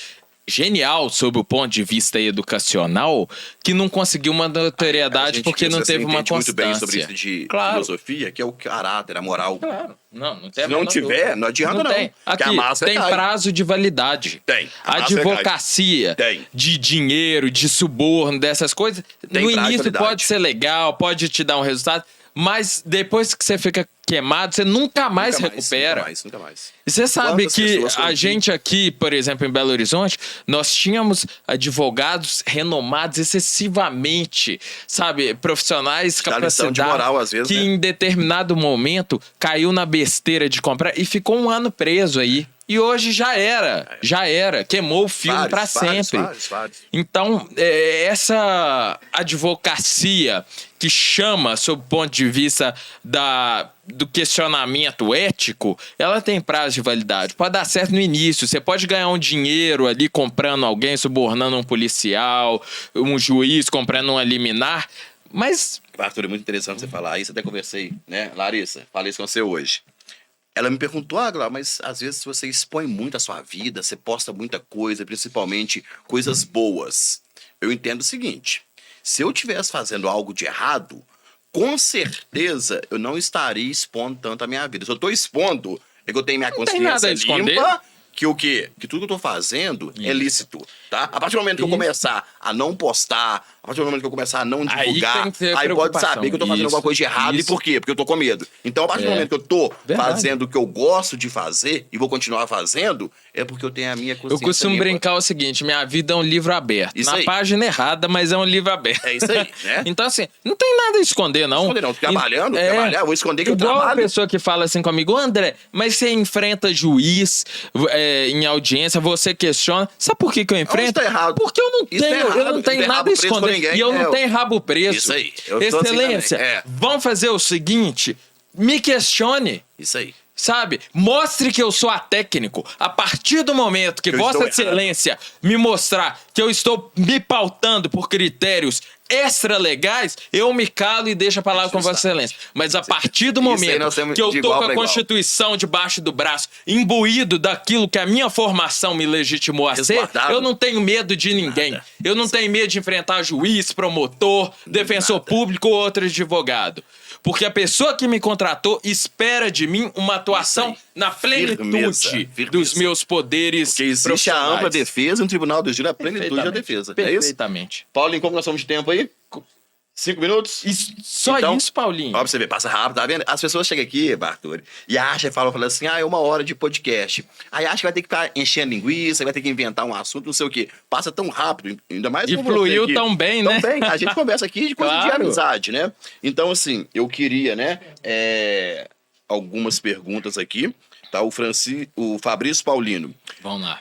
Speaker 2: genial sob o ponto de vista educacional que não conseguiu uma notoriedade porque não teve uma
Speaker 1: muito bem
Speaker 2: constância.
Speaker 1: sobre isso de
Speaker 2: Claro.
Speaker 1: filosofia, que é o caráter, a moral.
Speaker 2: Claro. Não tem
Speaker 1: Se não tiver, não adianta não.
Speaker 2: Tem.
Speaker 1: Que a
Speaker 2: Aqui,
Speaker 1: massa
Speaker 2: tem
Speaker 1: cai.
Speaker 2: prazo de validade.
Speaker 1: Tem. A massa
Speaker 2: Advocacia
Speaker 1: Tem.
Speaker 2: de dinheiro, de suborno, dessas coisas.
Speaker 1: Tem
Speaker 2: No
Speaker 1: prazo de
Speaker 2: início
Speaker 1: validade.
Speaker 2: pode ser legal, pode te dar um resultado, mas depois que você fica queimado, você nunca mais recupera.
Speaker 1: Nunca mais.
Speaker 2: E você sabe
Speaker 1: Quantas
Speaker 2: que
Speaker 1: pessoas
Speaker 2: a
Speaker 1: foram
Speaker 2: gente aqui, por exemplo, em Belo Horizonte, nós tínhamos advogados renomados excessivamente, sabe? Profissionais
Speaker 1: Dá lição de
Speaker 2: capacitados
Speaker 1: moral, às vezes,
Speaker 2: que
Speaker 1: né?
Speaker 2: em determinado momento caiu na besteira de comprar e ficou um ano preso aí. E hoje já era, queimou o filme para sempre.
Speaker 1: Vários.
Speaker 2: Então, essa advocacia que chama, sob o ponto de vista do questionamento ético, ela tem prazo de validade. Pode dar certo no início, você pode ganhar um dinheiro ali comprando alguém, subornando um policial, um juiz comprando um liminar, mas...
Speaker 1: Arthur, é muito interessante você falar isso, até conversei, né? Larissa, falei isso com você hoje. Ela me perguntou, Glauber, mas às vezes você expõe muito a sua vida, você posta muita coisa, principalmente coisas boas. Eu entendo o seguinte, se eu estivesse fazendo algo de errado, com certeza eu não estaria expondo tanto a minha vida. Se eu estou expondo, é que eu tenho minha consciência limpa, que o quê? Que tudo que eu tô fazendo é lícito, tá? A partir do momento que eu começar a não postar, a partir do momento que eu começar a não divulgar, aí pode saber que eu tô fazendo alguma coisa de errado. E por quê? Porque eu tô com medo. Então, a partir do momento que eu tô fazendo o que eu gosto de fazer e vou continuar fazendo, é porque eu tenho a minha consciência
Speaker 2: Eu costumo
Speaker 1: limpa.
Speaker 2: brincar o seguinte, minha vida é um livro aberto.
Speaker 1: Isso
Speaker 2: Na
Speaker 1: aí.
Speaker 2: página errada, mas é um livro aberto.
Speaker 1: É isso aí, né?
Speaker 2: Então, assim, não tem nada a esconder, não.
Speaker 1: Esconder não, trabalhando, vou esconder que eu
Speaker 2: Igual
Speaker 1: trabalho.
Speaker 2: a pessoa que fala assim comigo, André, mas você enfrenta juiz em audiência, você questiona. Sabe por que eu enfrento?
Speaker 1: Isso tá errado.
Speaker 2: Porque eu não
Speaker 1: Isso tá
Speaker 2: tenho,
Speaker 1: errado,
Speaker 2: eu não
Speaker 1: não
Speaker 2: tenho
Speaker 1: tem
Speaker 2: nada a
Speaker 1: rabo preso com
Speaker 2: esconder.
Speaker 1: ninguém.
Speaker 2: E eu não tenho rabo preso.
Speaker 1: Isso aí. Eu sou assim
Speaker 2: Excelência,
Speaker 1: também.
Speaker 2: vamos fazer o seguinte, me questione.
Speaker 1: Isso aí.
Speaker 2: Sabe? Mostre que eu sou atécnico. A partir do momento que
Speaker 1: Eu
Speaker 2: Vossa
Speaker 1: estou
Speaker 2: Excelência me mostrar que eu estou me pautando por critérios extra-legais, eu me calo e deixo a palavra com Vossa Excelência. Mas a partir do
Speaker 1: Isso aí
Speaker 2: momento
Speaker 1: nós temos
Speaker 2: que eu
Speaker 1: de
Speaker 2: tô
Speaker 1: igual
Speaker 2: com a
Speaker 1: pra igual.
Speaker 2: Constituição debaixo do braço, imbuído daquilo que a minha formação me legitimou a ser,
Speaker 1: Resguardado.
Speaker 2: eu não tenho medo de ninguém.
Speaker 1: Nada.
Speaker 2: Eu não tenho medo de enfrentar juiz, promotor, defensor público ou outro advogado. Porque a pessoa que me contratou espera de mim uma atuação
Speaker 1: Isso aí.
Speaker 2: na plenitude
Speaker 1: Firmeza.
Speaker 2: dos meus poderes
Speaker 1: Porque existe a
Speaker 2: profissionais.
Speaker 1: ampla defesa no Tribunal do Júri, a plenitude da defesa. É isso?
Speaker 2: Perfeitamente.
Speaker 1: Paulinho, como nós somos de tempo aí? 5 minutos?
Speaker 2: Só
Speaker 1: Então,
Speaker 2: isso, Paulinho.
Speaker 1: Ó, pra você ver, passa rápido, tá vendo? As pessoas chegam aqui, Bartoli, e acham, falam assim, é 1 hora de podcast. Aí acha que vai ter que ficar enchendo linguiça, vai ter que inventar um assunto, não sei o quê. Passa tão rápido, ainda mais
Speaker 2: E
Speaker 1: com você
Speaker 2: fluiu
Speaker 1: aqui.
Speaker 2: tão bem, né?
Speaker 1: Tão bem, a gente conversa aqui de coisa de
Speaker 2: Claro.
Speaker 1: amizade, né? Então, assim, eu queria, né, algumas perguntas aqui, tá? O Fabrício Paulino.
Speaker 2: Vamos lá.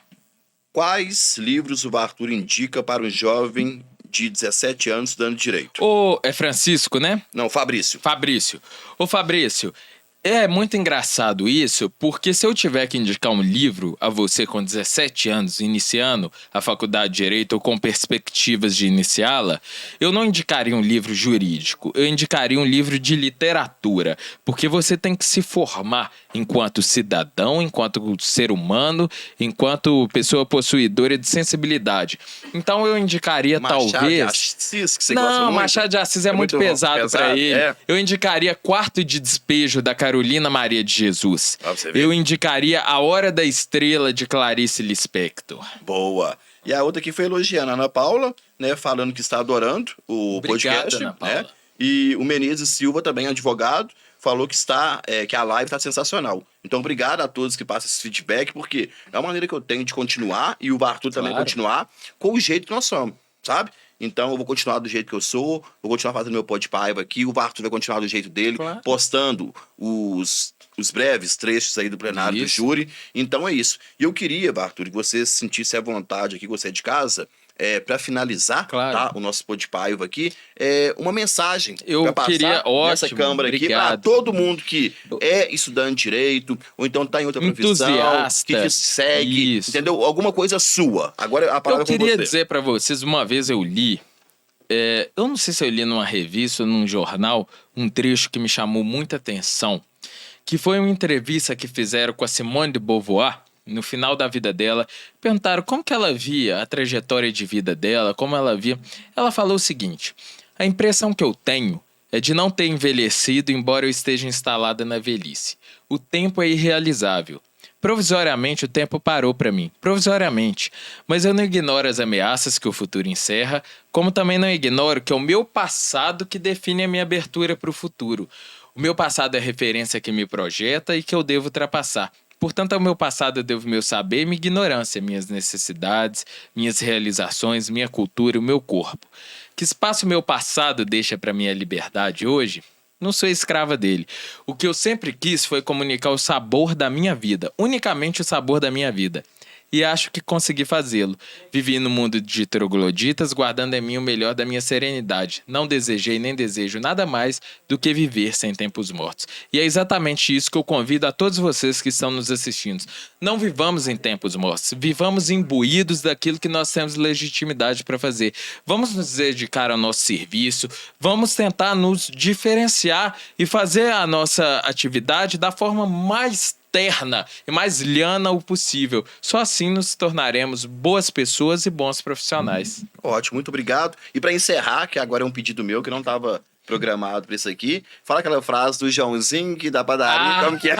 Speaker 1: Quais livros o Arthur indica para um jovem de 17 anos estudando direito?
Speaker 2: É Francisco, né?
Speaker 1: Não, Fabrício.
Speaker 2: Fabrício. Ô, Fabrício, é muito engraçado isso, porque se eu tiver que indicar um livro a você com 17 anos, iniciando a faculdade de Direito ou com perspectivas de iniciá-la, eu não indicaria um livro jurídico, eu indicaria um livro de literatura, porque você tem que se formar enquanto cidadão, enquanto ser humano, enquanto pessoa possuidora de sensibilidade. Então eu indicaria
Speaker 1: Machado
Speaker 2: talvez...
Speaker 1: de Assis, que você gosta
Speaker 2: Não,
Speaker 1: muito.
Speaker 2: Machado de Assis é muito pesado para ele.
Speaker 1: É.
Speaker 2: Eu indicaria Quarto de Despejo, da Carolina Maria de Jesus.
Speaker 1: Pra você ver.
Speaker 2: Eu indicaria A Hora da Estrela, de Clarice Lispector.
Speaker 1: Boa. E a outra aqui foi elogiando a Ana Paula, né, falando que está adorando o
Speaker 2: Obrigado,
Speaker 1: podcast.
Speaker 2: Ana Paula.
Speaker 1: Né? E o Menezes Silva, também advogado, falou que que a live está sensacional. Então, obrigado a todos que passam esse feedback, porque é uma maneira que eu tenho de continuar e o Arthur também
Speaker 2: Claro.
Speaker 1: continuar com o jeito que nós somos, sabe? Então, eu vou continuar do jeito que eu sou, vou continuar fazendo meu pod paiva aqui, o Arthur vai continuar do jeito dele,
Speaker 2: Claro.
Speaker 1: postando os breves trechos aí do plenário do
Speaker 2: Isso.
Speaker 1: júri. Então, é isso. E eu queria, Arthur, que você se sentisse à vontade aqui, que você é de casa, para finalizar,
Speaker 2: Claro.
Speaker 1: tá, o nosso Podpaiva aqui, uma mensagem
Speaker 2: Eu
Speaker 1: pra passar
Speaker 2: queria,
Speaker 1: nessa
Speaker 2: ótimo,
Speaker 1: câmara aqui para
Speaker 2: obrigado.
Speaker 1: todo mundo que é estudante de direito, ou então tá em outra profissão,
Speaker 2: Entusiasta.
Speaker 1: que te segue,
Speaker 2: Isso.
Speaker 1: entendeu? Alguma coisa sua. Agora a palavra
Speaker 2: Eu
Speaker 1: é com
Speaker 2: queria
Speaker 1: você.
Speaker 2: dizer pra vocês, uma vez eu li, eu não sei se eu li numa revista ou num jornal, um trecho que me chamou muita atenção, que foi uma entrevista que fizeram com a Simone de Beauvoir, no final da vida dela. Perguntaram como que ela via a trajetória de vida dela, como ela via. Ela falou o seguinte: a impressão que eu tenho é de não ter envelhecido, embora eu esteja instalada na velhice. O tempo é irrealizável. Provisoriamente o tempo parou para mim, provisoriamente, mas eu não ignoro as ameaças que o futuro encerra, como também não ignoro que é o meu passado que define a minha abertura para o futuro. O meu passado é a referência que me projeta e que eu devo ultrapassar. Portanto, ao meu passado eu devo meu saber e minha ignorância, minhas necessidades, minhas realizações, minha cultura, o meu corpo. Que espaço meu passado deixa para minha liberdade hoje? Não sou escrava dele. O que eu sempre quis foi comunicar o sabor da minha vida, unicamente o sabor da minha vida. E acho que consegui fazê-lo. Vivi no mundo de trogloditas, guardando em mim o melhor da minha serenidade. Não desejei nem desejo nada mais do que viver sem tempos mortos. E é exatamente isso que eu convido a todos vocês que estão nos assistindo. Não vivamos em tempos mortos. Vivamos imbuídos daquilo que nós temos legitimidade para fazer. Vamos nos dedicar ao nosso serviço. Vamos tentar nos diferenciar e fazer a nossa atividade da forma mais terna e mais liana o possível. Só assim nos tornaremos boas pessoas e bons profissionais.
Speaker 1: Ótimo, muito obrigado. E para encerrar, que agora é um pedido meu que não estava programado para isso aqui, fala aquela frase do Joãozinho que da padaria, como que é?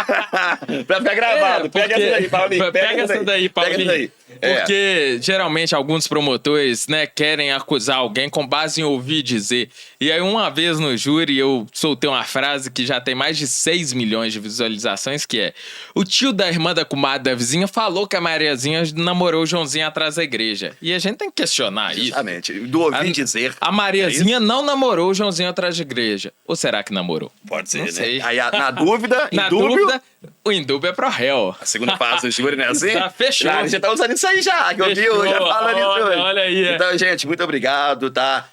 Speaker 1: Pra ficar gravado. Pega essa daí, Paulinho.
Speaker 2: Pega essa daí, Paulinho.
Speaker 1: Pega essa daí.
Speaker 2: Porque geralmente alguns promotores, né, querem acusar alguém com base em ouvir dizer. E aí uma vez no júri eu soltei uma frase que já tem mais de 6 milhões de visualizações, que é: o tio da irmã da comadre da vizinha falou que a Mariazinha namorou o Joãozinho atrás da igreja. E a gente tem que questionar isso.
Speaker 1: Exatamente. Do ouvir dizer.
Speaker 2: A Mariazinha não namorou o Joãozinho atrás da igreja. Ou será que namorou?
Speaker 1: Pode ser,
Speaker 2: Não
Speaker 1: né?
Speaker 2: sei.
Speaker 1: Aí, na dúvida,
Speaker 2: Na
Speaker 1: indúbio,
Speaker 2: dúvida, o indúbio é pro réu.
Speaker 1: a segunda fase do júri, né? Assim?
Speaker 2: Já fechou.
Speaker 1: Já, você tá usando isso aí já, que eu vi,
Speaker 2: Fechou.
Speaker 1: já falando isso hoje.
Speaker 2: Olha aí.
Speaker 1: Então, gente, muito obrigado, tá?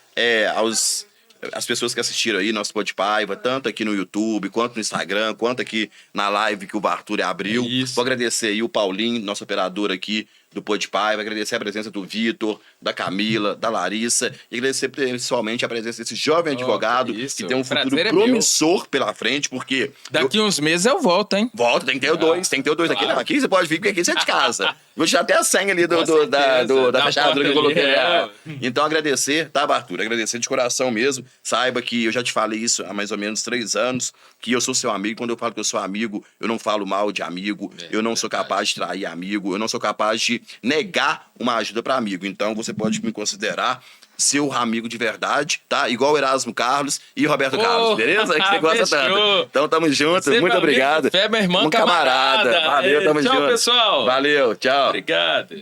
Speaker 1: As pessoas que assistiram aí, nosso Podpaiva, tanto aqui no YouTube, quanto no Instagram, quanto aqui na live que o Arthur abriu.
Speaker 2: Isso.
Speaker 1: Vou agradecer aí o Paulinho, nosso operador aqui do Podpaiva, agradecer a presença do Vitor, da Camila, da Larissa, e agradecer pessoalmente a presença desse jovem advogado
Speaker 2: isso.
Speaker 1: que tem um futuro
Speaker 2: Prazer é
Speaker 1: promissor pela frente, porque...
Speaker 2: Daqui uns meses eu volto, hein?
Speaker 1: Volta, tem que ter o dois, tem que ter o dois. Aqui
Speaker 2: claro.
Speaker 1: não, aqui você pode vir, porque aqui você é de casa. Vou te dar até a senha ali
Speaker 2: Com certeza,
Speaker 1: da
Speaker 2: da
Speaker 1: fechadura que eu
Speaker 2: porta
Speaker 1: coloquei.
Speaker 2: ali,
Speaker 1: Então, agradecer, tá, Arthur? Agradecer de coração mesmo. Saiba que eu já te falei isso há mais ou menos 3 anos, que eu sou seu amigo. Quando eu falo que eu sou amigo, eu não falo mal de amigo, eu não sou capaz de trair amigo, eu não sou capaz de negar uma ajuda para amigo. Então, você pode me considerar seu amigo de verdade, tá? Igual o Erasmo Carlos e o Roberto Carlos, beleza? Que você gosta tanto. Então, tamo junto,
Speaker 2: Você,
Speaker 1: muito
Speaker 2: meu
Speaker 1: obrigado.
Speaker 2: amigo, fé, meu irmão,
Speaker 1: Um camarada. Valeu, tamo
Speaker 2: Tchau,
Speaker 1: junto.
Speaker 2: pessoal.
Speaker 1: Valeu, tchau.
Speaker 2: Obrigado.